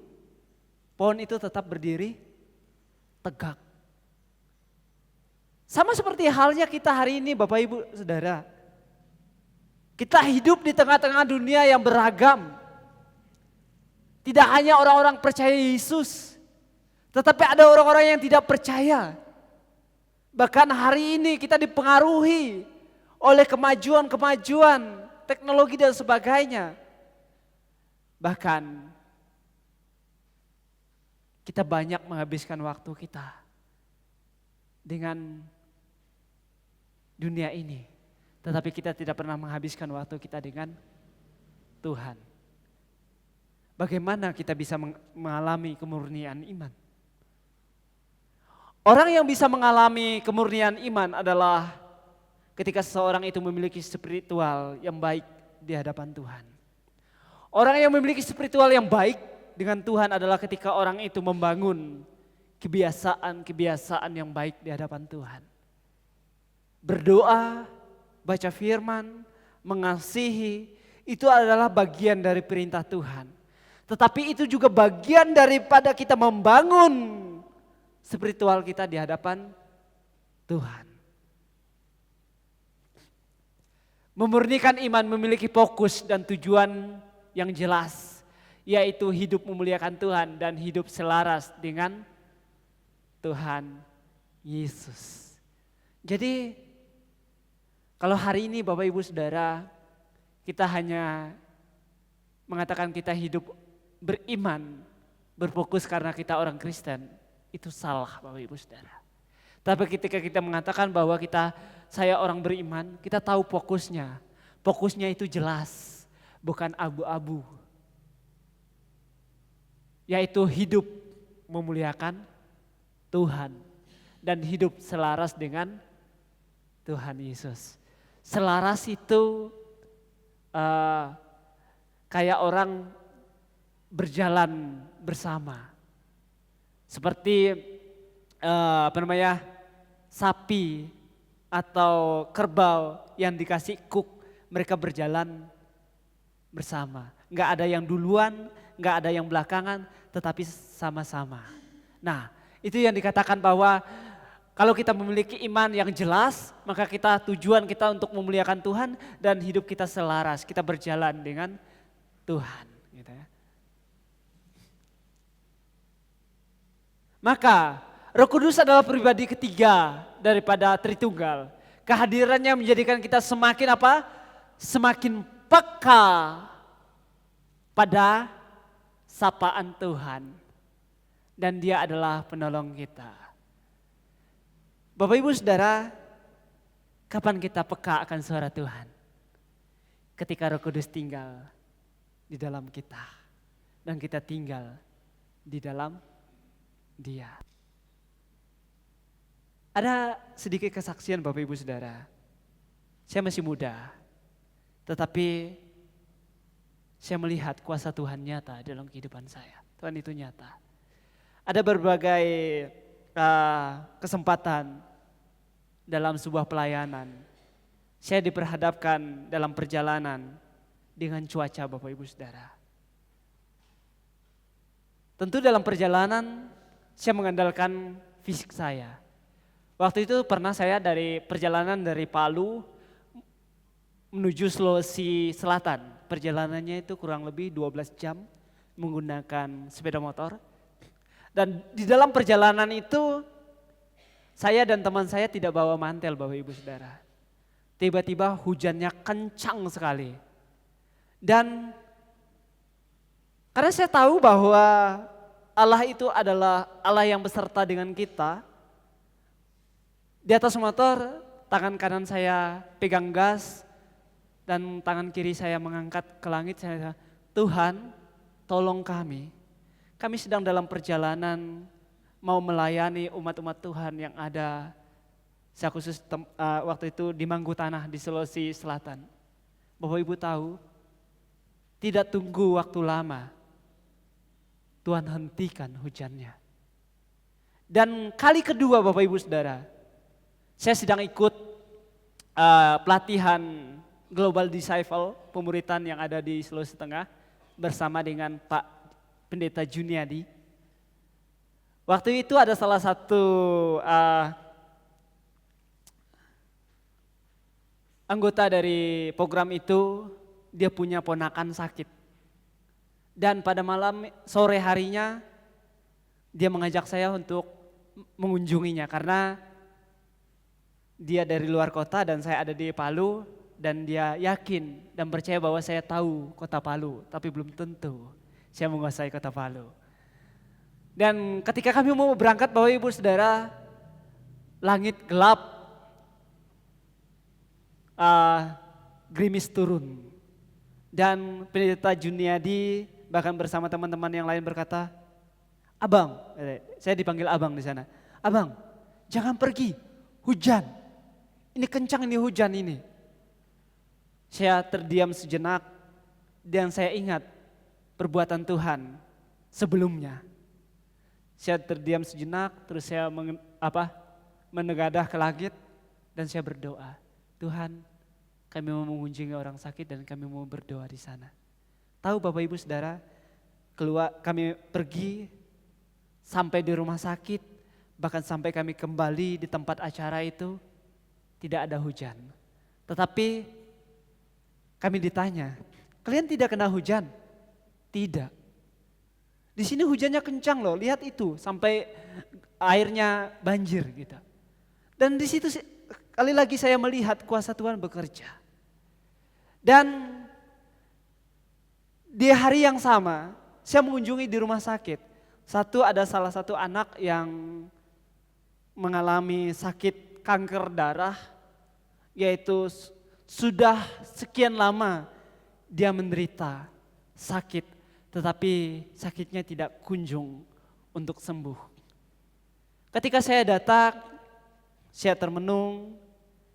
pohon itu tetap berdiri tegak. Sama seperti halnya kita hari ini Bapak Ibu Saudara. Kita hidup di tengah-tengah dunia yang beragam. Tidak hanya orang-orang percaya Yesus, tetapi ada orang-orang yang tidak percaya. Bahkan hari ini kita dipengaruhi oleh kemajuan-kemajuan teknologi dan sebagainya. Bahkan kita banyak menghabiskan waktu kita dengan dunia ini. Tetapi kita tidak pernah menghabiskan waktu kita dengan Tuhan. Bagaimana kita bisa mengalami kemurnian iman? Orang yang bisa mengalami kemurnian iman adalah ketika seseorang itu memiliki spiritual yang baik di hadapan Tuhan. Orang yang memiliki spiritual yang baik dengan Tuhan adalah ketika orang itu membangun kebiasaan-kebiasaan yang baik di hadapan Tuhan. Berdoa, baca firman, mengasihi, itu adalah bagian dari perintah Tuhan. Tetapi itu juga bagian daripada kita membangun spiritual kita di hadapan Tuhan. Memurnikan iman memiliki fokus dan tujuan yang jelas, yaitu hidup memuliakan Tuhan dan hidup selaras dengan Tuhan Yesus. Jadi kalau hari ini Bapak Ibu Saudara, kita hanya mengatakan kita hidup beriman, berfokus karena kita orang Kristen, itu salah Bapak Ibu Saudara. Tapi ketika kita mengatakan bahwa saya orang beriman, kita tahu fokusnya. Fokusnya itu jelas, bukan abu-abu. Yaitu hidup memuliakan Tuhan dan hidup selaras dengan Tuhan Yesus. Selaras itu kayak orang berjalan bersama. Seperti sapi atau kerbau yang dikasih kuk, mereka berjalan bersama. Nggak ada yang duluan, nggak ada yang belakangan, tetapi sama-sama. Nah, itu yang dikatakan bahwa kalau kita memiliki iman yang jelas, maka tujuan kita untuk memuliakan Tuhan dan hidup kita selaras, kita berjalan dengan Tuhan. Gitu ya. Maka Roh Kudus adalah pribadi ketiga daripada Tritunggal. Kehadirannya menjadikan kita semakin apa? Semakin peka pada sapaan Tuhan. Dan Dia adalah penolong kita. Bapak Ibu Saudara, kapan kita peka akan suara Tuhan? Ketika Roh Kudus tinggal di dalam kita dan kita tinggal di dalam Dia. Ada sedikit kesaksian Bapak Ibu Saudara. Saya masih muda, tetapi saya melihat kuasa Tuhan nyata dalam kehidupan saya. Tuhan itu nyata. Ada berbagai kesempatan dalam sebuah pelayanan. Saya diperhadapkan dalam perjalanan dengan cuaca Bapak Ibu Saudara. Tentu dalam perjalanan saya mengandalkan fisik saya. Waktu itu pernah saya perjalanan dari Palu menuju Sulawesi Selatan. Perjalanannya itu kurang lebih 12 jam menggunakan sepeda motor. Dan di dalam perjalanan itu saya dan teman saya tidak bawa mantel Bapak Ibu Saudara. Tiba-tiba hujannya kencang sekali. Dan karena saya tahu bahwa Allah itu adalah Allah yang beserta dengan kita. Di atas motor, tangan kanan saya pegang gas dan tangan kiri saya mengangkat ke langit. Saya kata, Tuhan tolong kami. Kami sedang dalam perjalanan mau melayani umat-umat Tuhan yang ada. Saya khusus waktu itu di Manggu Tanah di Sulawesi Selatan. Bapak Ibu tahu, tidak tunggu waktu lama, Tuhan hentikan hujannya. Dan kali kedua Bapak Ibu Saudara, saya sedang ikut pelatihan Global Disciple, pemuritan yang ada di Sulawesi Tengah bersama dengan Pak Pendeta Juniadi. Waktu itu ada salah satu anggota dari program itu, dia punya ponakan sakit. Dan pada sore harinya dia mengajak saya untuk mengunjunginya karena dia dari luar kota dan saya ada di Palu dan dia yakin dan percaya bahwa saya tahu kota Palu, tapi belum tentu saya menguasai kota Palu. Dan ketika kami mau berangkat Bapak Ibu Saudara, langit gelap, gerimis turun. Dan Pendeta Juniadi bahkan bersama teman-teman yang lain berkata, Abang, saya dipanggil Abang di sana. Abang, jangan pergi, hujan. Ini kencang ini hujan ini. Saya terdiam sejenak dan saya ingat perbuatan Tuhan sebelumnya. Saya terdiam sejenak terus saya menegadah ke langit dan saya berdoa. Tuhan, kami mau mengunjungi orang sakit dan kami mau berdoa di sana. Tahu Bapak Ibu Saudara, kami pergi sampai di rumah sakit, bahkan sampai kami kembali di tempat acara itu, tidak ada hujan. Tetapi kami ditanya, kalian tidak kena hujan? Tidak. Di sini hujannya kencang loh, lihat itu sampai airnya banjir gitu. Dan di situ kali lagi saya melihat kuasa Tuhan bekerja. Dan di hari yang sama, saya mengunjungi di rumah sakit. Ada salah satu anak yang mengalami sakit kanker darah, yaitu sudah sekian lama dia menderita sakit, tetapi sakitnya tidak kunjung untuk sembuh. Ketika saya datang, saya termenung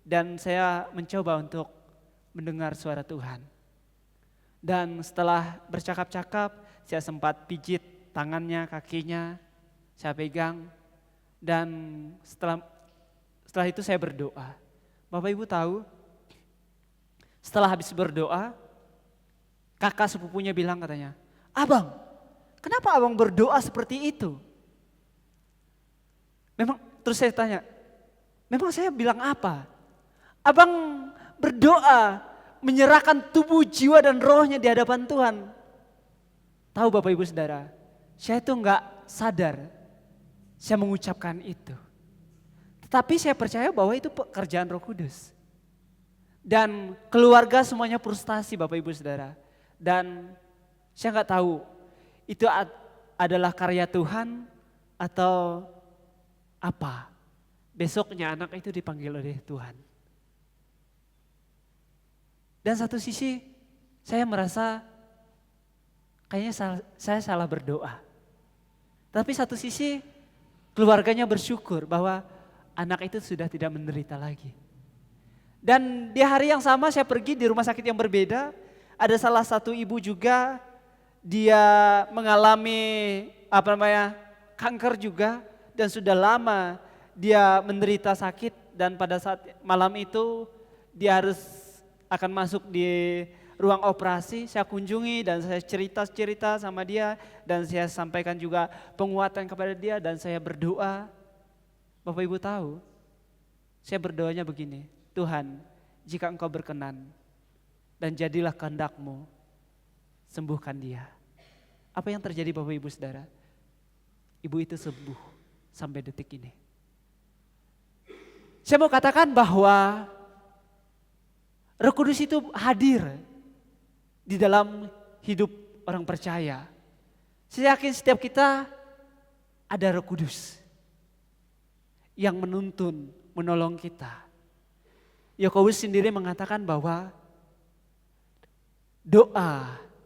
dan saya mencoba untuk mendengar suara Tuhan. Dan setelah bercakap-cakap, saya sempat pijit tangannya, kakinya, saya pegang, dan setelah itu saya berdoa. Bapak Ibu tahu, setelah habis berdoa, kakak sepupunya bilang katanya, "Abang, kenapa abang berdoa seperti itu?" Terus saya tanya, "Memang saya bilang apa?" "Abang berdoa menyerahkan tubuh, jiwa dan rohnya di hadapan Tuhan." Tahu Bapak Ibu Saudara, saya itu enggak sadar saya mengucapkan itu. Tetapi saya percaya bahwa itu pekerjaan Roh Kudus. Dan keluarga semuanya frustasi Bapak Ibu Saudara. Dan saya enggak tahu itu adalah karya Tuhan atau apa. Besoknya anak itu dipanggil oleh Tuhan. Dan satu sisi saya merasa kayaknya saya salah berdoa. Tapi satu sisi keluarganya bersyukur bahwa anak itu sudah tidak menderita lagi. Dan di hari yang sama saya pergi di rumah sakit yang berbeda. Ada salah satu ibu juga, dia mengalami kanker juga. Dan sudah lama dia menderita sakit, dan pada saat malam itu dia harus akan masuk di ruang operasi. Saya kunjungi dan saya cerita sama dia, dan saya sampaikan juga penguatan kepada dia, dan saya berdoa. Bapak Ibu tahu, saya berdoanya begini, "Tuhan, jika Engkau berkenan dan jadilah kehendak-Mu, sembuhkan dia." Apa yang terjadi Bapak Ibu Saudara? Ibu itu sembuh sampai detik ini. Saya mau katakan bahwa Roh Kudus itu hadir di dalam hidup orang percaya. Saya yakin setiap kita ada Roh Kudus yang menuntun, menolong kita. Yakobus sendiri mengatakan bahwa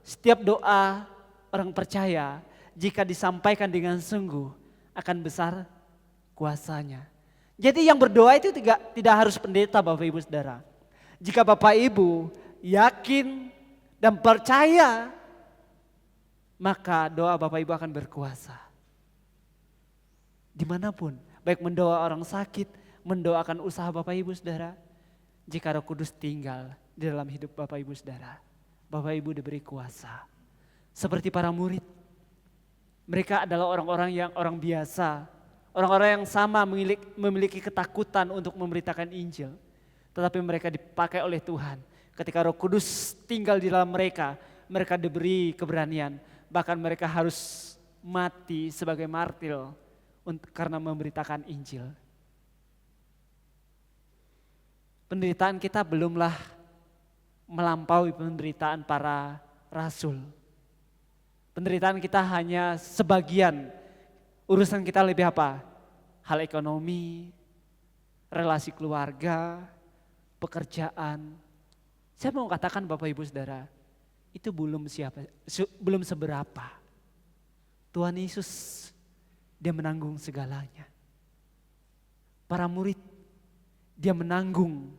setiap doa orang percaya jika disampaikan dengan sungguh akan besar kuasanya. Jadi yang berdoa itu tidak harus pendeta Bapak Ibu Saudara. Jika Bapak Ibu yakin dan percaya, maka doa Bapak Ibu akan berkuasa. Dimanapun, baik mendoa orang sakit, mendoakan usaha Bapak Ibu Saudara. Jika Roh Kudus tinggal di dalam hidup Bapak Ibu Saudara, Bapak Ibu diberi kuasa. Seperti para murid, mereka adalah orang biasa, orang-orang yang sama memiliki ketakutan untuk memberitakan Injil. Tetapi mereka dipakai oleh Tuhan. Ketika Roh Kudus tinggal di dalam mereka, mereka diberi keberanian. Bahkan mereka harus mati sebagai martir karena memberitakan Injil. Penderitaan kita belumlah melampaui penderitaan para rasul. Penderitaan kita hanya sebagian. Urusan kita lebih apa? Hal ekonomi, relasi keluarga, pekerjaan. Saya mau katakan Bapak Ibu Saudara, itu belum seberapa. Tuhan Yesus, dia menanggung segalanya. Para murid, dia menanggung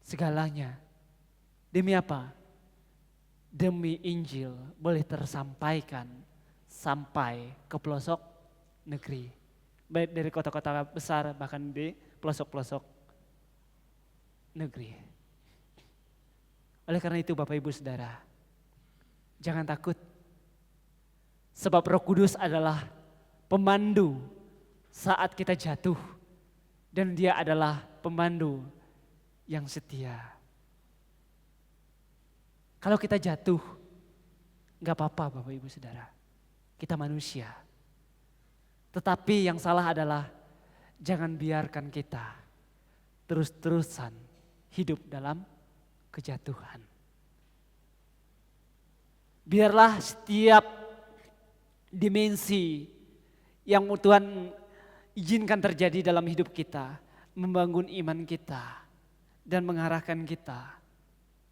segalanya. Demi apa? Demi Injil boleh tersampaikan sampai ke pelosok negeri. Baik dari kota-kota besar bahkan di pelosok-pelosok negeri. Oleh karena itu Bapak Ibu Saudara, jangan takut. Sebab Roh Kudus adalah pemandu saat kita jatuh. Dan dia adalah pemandu yang setia. Kalau kita jatuh, gak apa-apa Bapak Ibu Saudara. Kita manusia. Tetapi yang salah adalah jangan biarkan kita terus-terusan hidup dalam kejatuhan. Biarlah setiap dimensi yang Tuhan izinkan terjadi dalam hidup kita, membangun iman kita dan mengarahkan kita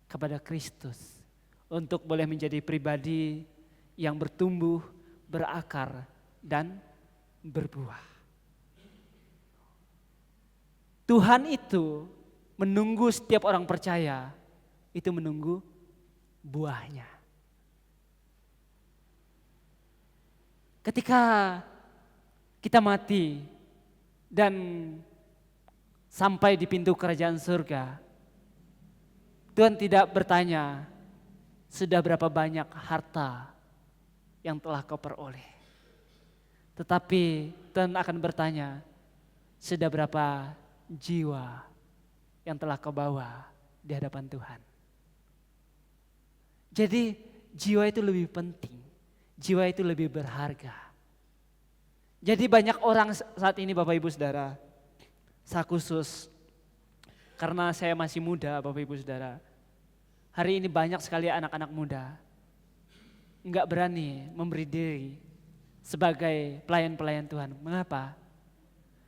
kepada Kristus untuk boleh menjadi pribadi yang bertumbuh, berakar dan berbuah. Tuhan itu menunggu setiap orang percaya, itu menunggu buahnya. Ketika kita mati dan sampai di pintu kerajaan surga, Tuhan tidak bertanya, sudah berapa banyak harta yang telah kau peroleh. Tetapi Tuhan akan bertanya, sudah berapa jiwa yang telah kau bawa di hadapan Tuhan. Jadi jiwa itu lebih penting, jiwa itu lebih berharga. Jadi banyak orang saat ini Bapak Ibu Saudara, saya khusus karena saya masih muda Bapak Ibu Saudara. Hari ini banyak sekali anak-anak muda enggak berani memberi diri sebagai pelayan-pelayan Tuhan. Mengapa?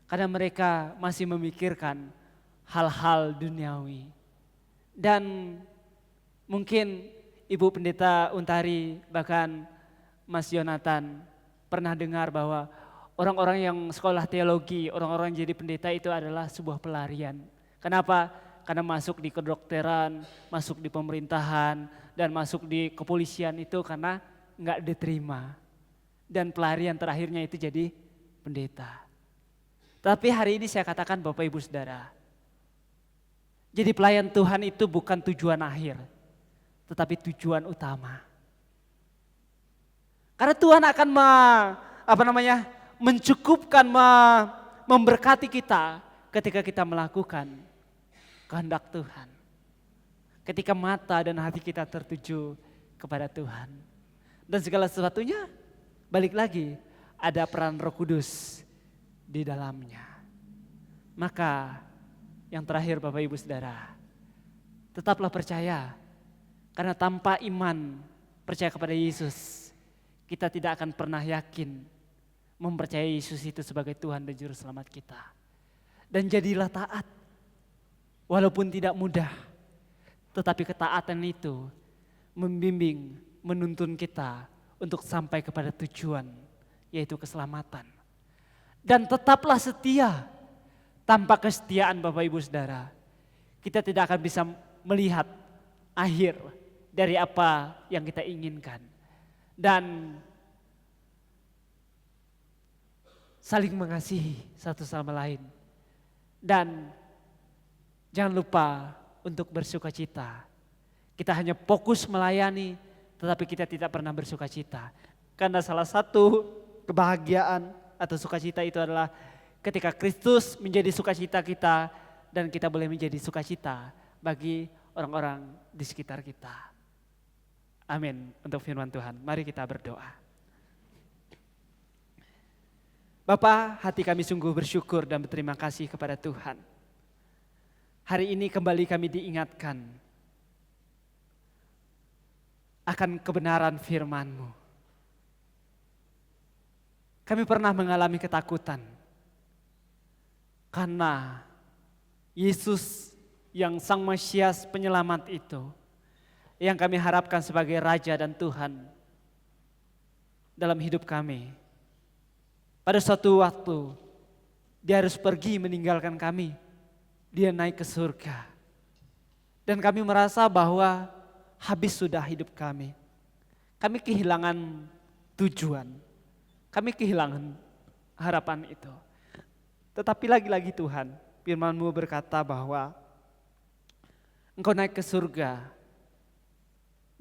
Karena mereka masih memikirkan hal-hal duniawi. Dan mungkin Ibu Pendeta Untari bahkan Mas Yonatan pernah dengar bahwa orang-orang yang sekolah teologi, orang-orang jadi pendeta itu adalah sebuah pelarian. Kenapa? Karena masuk di kedokteran, masuk di pemerintahan, dan masuk di kepolisian itu karena enggak diterima. Dan pelarian terakhirnya itu jadi pendeta. Tapi hari ini saya katakan Bapak Ibu Saudara, jadi pelayan Tuhan itu bukan tujuan akhir, tetapi tujuan utama. Karena Tuhan akan mencukupkan, memberkati kita ketika kita melakukan kehendak Tuhan. Ketika mata dan hati kita tertuju kepada Tuhan. Dan segala sesuatunya balik lagi ada peran Roh Kudus di dalamnya. Maka yang terakhir Bapak Ibu Saudara, tetaplah percaya. Karena tanpa iman percaya kepada Yesus, kita tidak akan pernah yakin mempercayai Yesus itu sebagai Tuhan dan Juru Selamat kita. Dan jadilah taat, walaupun tidak mudah, tetapi ketaatan itu membimbing, menuntun kita untuk sampai kepada tujuan, yaitu keselamatan. Dan tetaplah setia. Tanpa kesetiaan Bapak Ibu Saudara, kita tidak akan bisa melihat akhir dari apa yang kita inginkan. Dan saling mengasihi satu sama lain. Dan jangan lupa untuk bersukacita. Kita hanya fokus melayani, tetapi kita tidak pernah bersukacita. Karena salah satu kebahagiaan atau sukacita itu adalah ketika Kristus menjadi sukacita kita dan kita boleh menjadi sukacita bagi orang-orang di sekitar kita. Amin untuk firman Tuhan. Mari kita berdoa. Bapa, hati kami sungguh bersyukur dan berterima kasih kepada Tuhan. Hari ini kembali kami diingatkan akan kebenaran firman-Mu. Kami pernah mengalami ketakutan karena Yesus yang Sang Mesias penyelamat itu, yang kami harapkan sebagai Raja dan Tuhan dalam hidup kami. Pada suatu waktu, dia harus pergi meninggalkan kami. Dia naik ke surga. Dan kami merasa bahwa habis sudah hidup kami. Kami kehilangan tujuan. Kami kehilangan harapan itu. Tetapi lagi-lagi Tuhan, firman-Mu berkata bahwa Engkau naik ke surga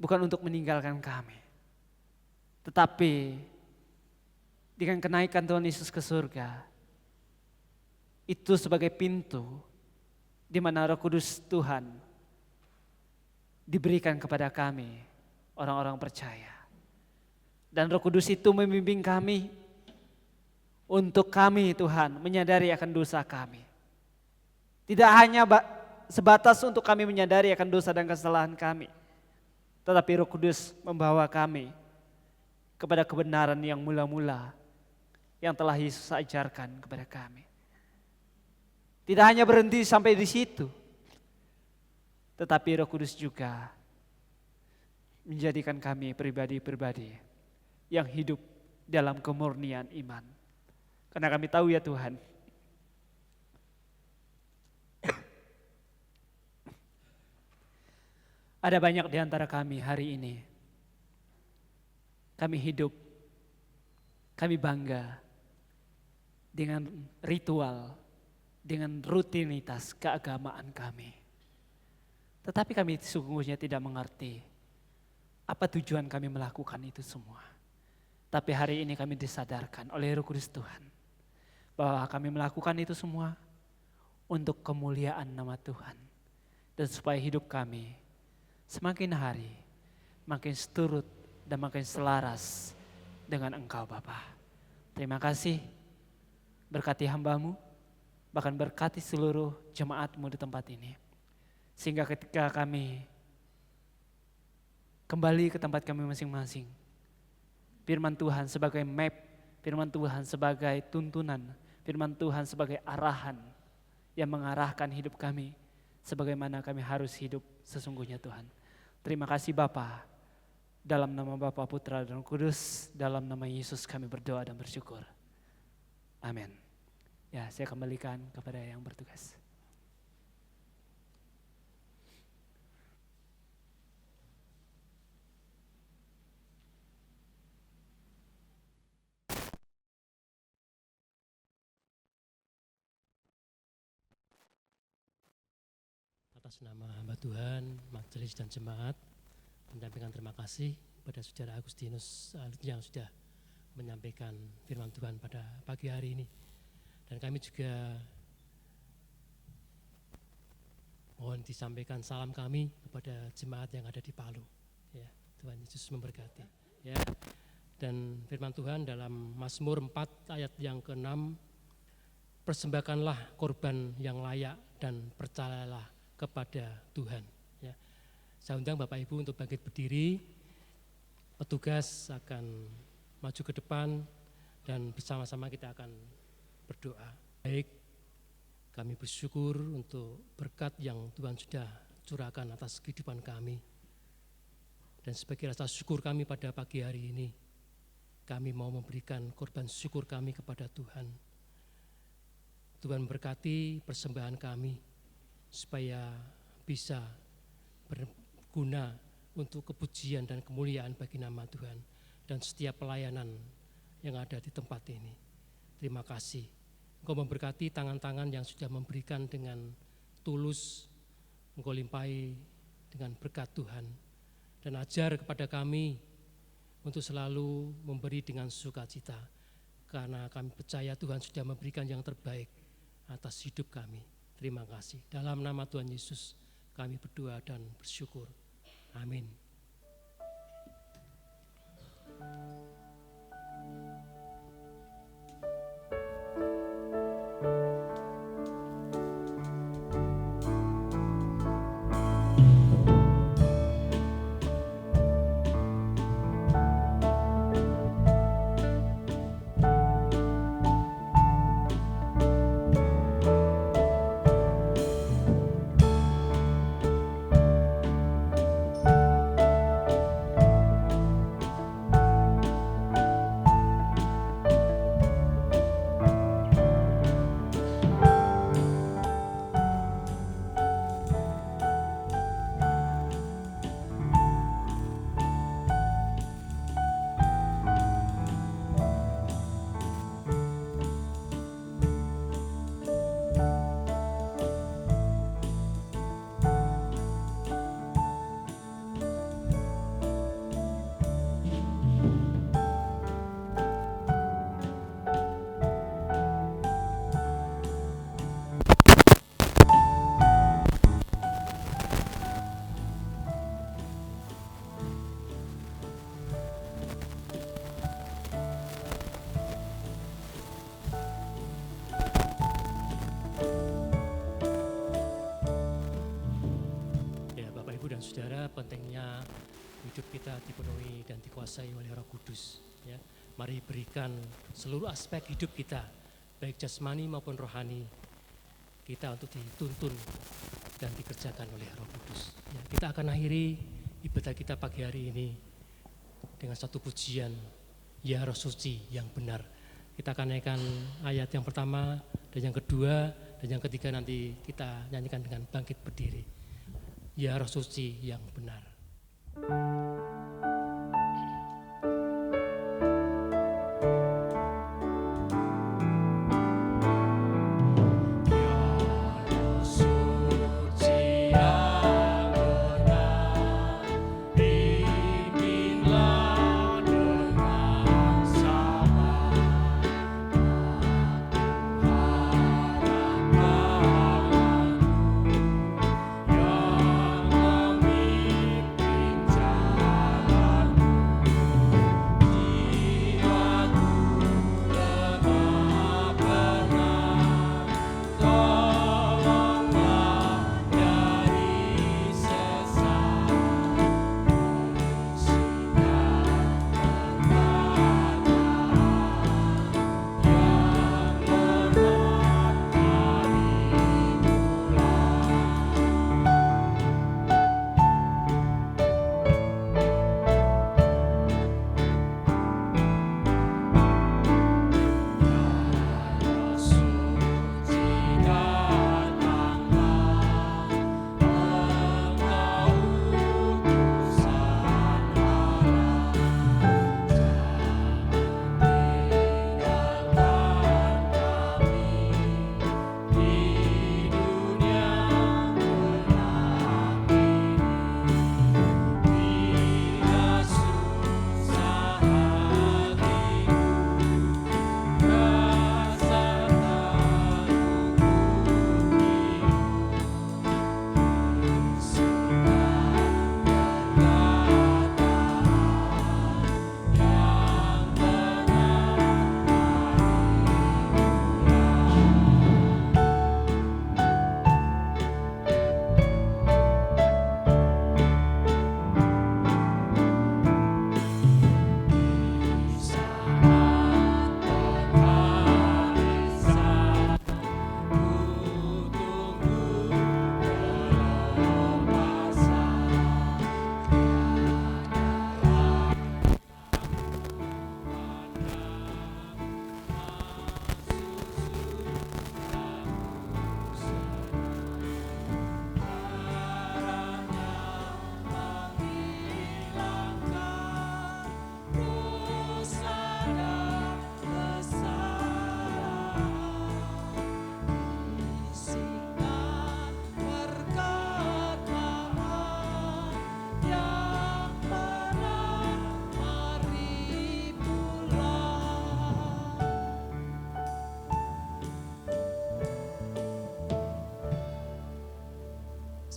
bukan untuk meninggalkan kami. Tetapi dengan kenaikan Tuhan Yesus ke surga, itu sebagai pintu di mana Roh Kudus Tuhan diberikan kepada kami, orang-orang percaya. Dan Roh Kudus itu membimbing kami untuk kami Tuhan menyadari akan dosa kami. Tidak hanya sebatas untuk kami menyadari akan dosa dan kesalahan kami, tetapi Roh Kudus membawa kami kepada kebenaran yang mula-mula yang telah Yesus ajarkan kepada kami. Tidak hanya berhenti sampai di situ, tetapi Roh Kudus juga menjadikan kami pribadi-pribadi yang hidup dalam kemurnian iman. Karena kami tahu ya Tuhan, ada banyak di antara kami hari ini, kami hidup Kami bangga dengan ritual, dengan rutinitas keagamaan kami. Tetapi kami sesungguhnya tidak mengerti apa tujuan kami melakukan itu semua. Tapi hari ini kami disadarkan oleh Roh Kudus Tuhan bahwa kami melakukan itu semua untuk kemuliaan nama Tuhan. Dan supaya hidup kami semakin hari makin seturut dan makin selaras dengan Engkau Bapa. Terima kasih, berkati hamba-Mu, bahkan berkati seluruh jemaat-Mu di tempat ini. Sehingga ketika kami kembali ke tempat kami masing-masing, firman Tuhan sebagai map, firman Tuhan sebagai tuntunan, firman Tuhan sebagai arahan yang mengarahkan hidup kami, sebagaimana kami harus hidup sesungguhnya Tuhan. Terima kasih Bapa, dalam nama Bapa, Putra, dan Roh Kudus, dalam nama Yesus kami berdoa dan bersyukur. Amin. Ya, saya kembalikan kepada yang bertugas. Atas nama hamba Tuhan, majelis dan jemaat, menyampaikan terima kasih kepada Saudara Agustinus yang sudah menyampaikan firman Tuhan pada pagi hari ini. Dan kami juga mohon disampaikan salam kami kepada jemaat yang ada di Palu. Ya, Tuhan Yesus memberkati. Ya. Dan firman Tuhan dalam Mazmur 4 ayat yang ke-6, persembahkanlah korban yang layak dan percayalah kepada Tuhan. Ya. Saya undang Bapak Ibu untuk bangkit berdiri. Petugas akan maju ke depan dan bersama-sama kita akan berdoa. Baik, kami bersyukur untuk berkat yang Tuhan sudah curahkan atas kehidupan kami. Dan sebagai rasa syukur kami pada pagi hari ini, kami mau memberikan korban syukur kami kepada Tuhan. Tuhan berkati persembahan kami, supaya bisa berguna untuk kepujian dan kemuliaan bagi nama Tuhan dan setiap pelayanan yang ada di tempat ini. Terima kasih. Engkau memberkati tangan-tangan yang sudah memberikan dengan tulus, Engkau limpahi dengan berkat Tuhan. Dan ajar kepada kami untuk selalu memberi dengan sukacita, karena kami percaya Tuhan sudah memberikan yang terbaik atas hidup kami. Terima kasih. Dalam nama Tuhan Yesus kami berdoa dan bersyukur. Amin. Saudara, pentingnya hidup kita dipenuhi dan dikuasai oleh Roh Kudus. Ya, mari berikan seluruh aspek hidup kita, baik jasmani maupun rohani, kita untuk dituntun dan dikerjakan oleh Roh Kudus. Ya, kita akan akhiri ibadah kita pagi hari ini dengan satu pujian, Ya Roh Suci yang benar. Kita akan naikkan ayat yang pertama dan yang kedua dan yang ketiga nanti kita nyanyikan dengan bangkit berdiri. Ya Roh Suci yang benar.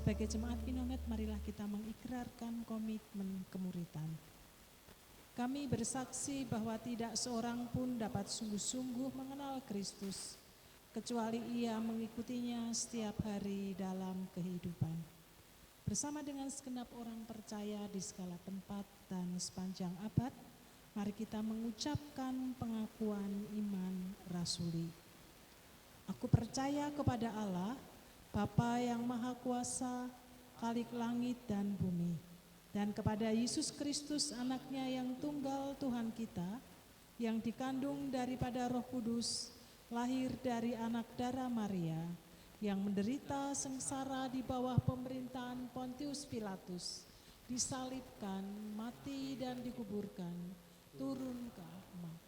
Sebagai jemaat Pinomet, marilah kita mengikrarkan komitmen kemuritan. Kami bersaksi bahwa tidak seorang pun dapat sungguh-sungguh mengenal Kristus, kecuali ia mengikutinya setiap hari dalam kehidupan. Bersama dengan segenap orang percaya di segala tempat dan sepanjang abad, mari kita mengucapkan pengakuan iman rasuli. Aku percaya kepada Allah, Bapa yang Maha Kuasa, Khalik langit dan bumi, dan kepada Yesus Kristus anaknya yang tunggal Tuhan kita, yang dikandung daripada Roh Kudus, lahir dari anak darah Maria, yang menderita sengsara di bawah pemerintahan Pontius Pilatus, disalibkan, mati dan dikuburkan, turun ke amat.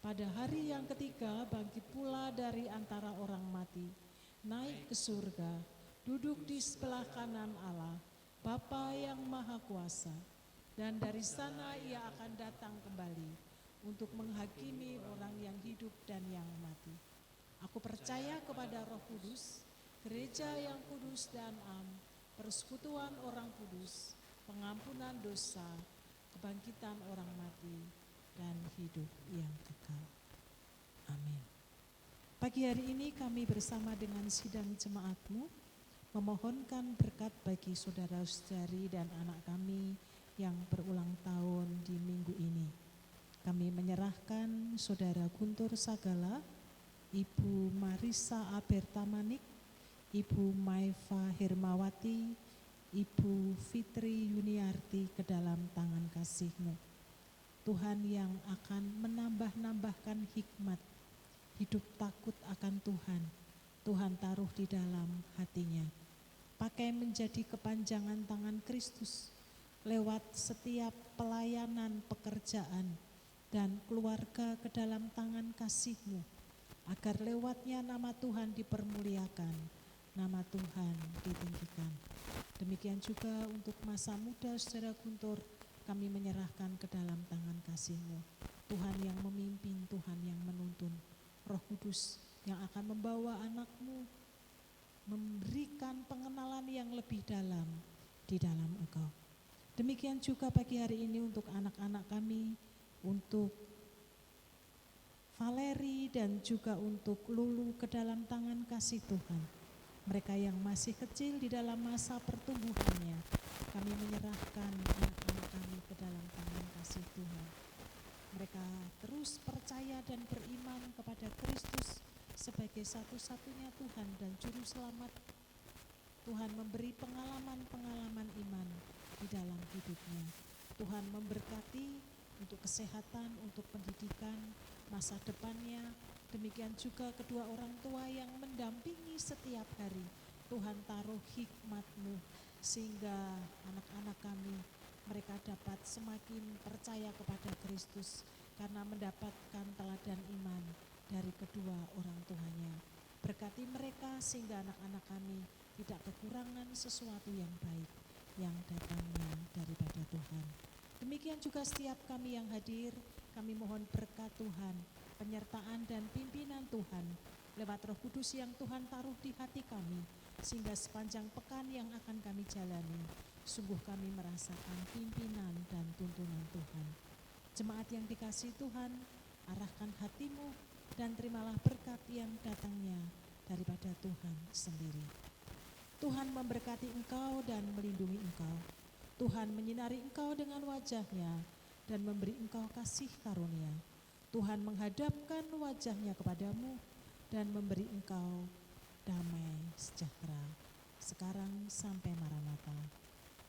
Pada hari yang ketiga bangkit pula dari antara orang mati, naik ke surga, duduk di sebelah kanan Allah, Bapa yang Maha Kuasa, dan dari sana ia akan datang kembali untuk menghakimi orang yang hidup dan yang mati. Aku percaya kepada Roh Kudus, gereja yang kudus dan am, persekutuan orang kudus, pengampunan dosa, kebangkitan orang mati, dan hidup yang kekal. Amin. Pagi hari ini kami bersama dengan sidang jemaatmu memohonkan berkat bagi saudara-saudari dan anak kami yang berulang tahun di minggu ini. Kami menyerahkan Saudara Guntur Sagala, Ibu Marisa Abertamanik, Ibu Maifa Hermawati, Ibu Fitri Yuniarti ke dalam tangan kasih-Mu. Tuhan yang akan menambah-nambahkan hikmat, hidup takut akan Tuhan, Tuhan taruh di dalam hatinya. Pakai menjadi kepanjangan tangan Kristus lewat setiap pelayanan pekerjaan dan keluarga ke dalam tangan kasih-Mu, agar lewatnya nama Tuhan dipermuliakan, nama Tuhan ditinggikan. Demikian juga untuk masa muda Saudara Guntur, kami menyerahkan ke dalam tangan kasih-Mu. Tuhan yang memimpin, Tuhan yang menuntun, Roh Kudus yang akan membawa anak-Mu memberikan pengenalan yang lebih dalam di dalam Engkau. Demikian juga pagi hari ini untuk anak-anak kami, untuk Valeri dan juga untuk Lulu ke dalam tangan kasih Tuhan. Mereka yang masih kecil di dalam masa pertumbuhannya, kami menyerahkan anak-anak kami ke dalam tangan kasih Tuhan. Mereka terus percaya dan beriman kepada Kristus sebagai satu-satunya Tuhan dan Juru Selamat. Tuhan memberi pengalaman-pengalaman iman di dalam hidupnya. Tuhan memberkati untuk kesehatan, untuk pendidikan, masa depannya. Demikian juga kedua orang tua yang mendampingi setiap hari. Tuhan taruh hikmat-Mu sehingga anak-anak kami, mereka dapat semakin percaya kepada Kristus karena mendapatkan teladan iman dari kedua orang tuanya. Berkati mereka sehingga anak-anak kami tidak kekurangan sesuatu yang baik yang datangnya daripada Tuhan. Demikian juga setiap kami yang hadir, kami mohon berkat Tuhan, penyertaan dan pimpinan Tuhan lewat Roh Kudus yang Tuhan taruh di hati kami, sehingga sepanjang pekan yang akan kami jalani, sungguh kami merasakan pimpinan dan tuntunan Tuhan. Jemaat yang dikasihi Tuhan, arahkan hatimu dan terimalah berkat yang datangnya daripada Tuhan sendiri. Tuhan memberkati engkau dan melindungi engkau. Tuhan menyinari engkau dengan wajah-Nya dan memberi engkau kasih karunia. Tuhan menghadapkan wajah-Nya kepadamu dan memberi engkau damai sejahtera sekarang sampai Maranatha.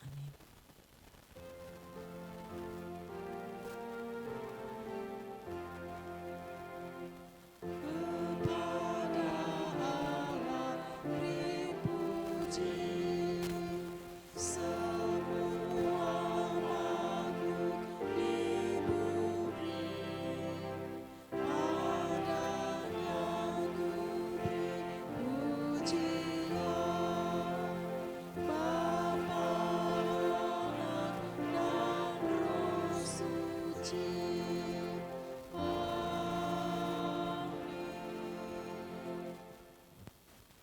Amin.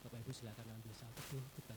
Bapak Ibu silakan ambil satu, kita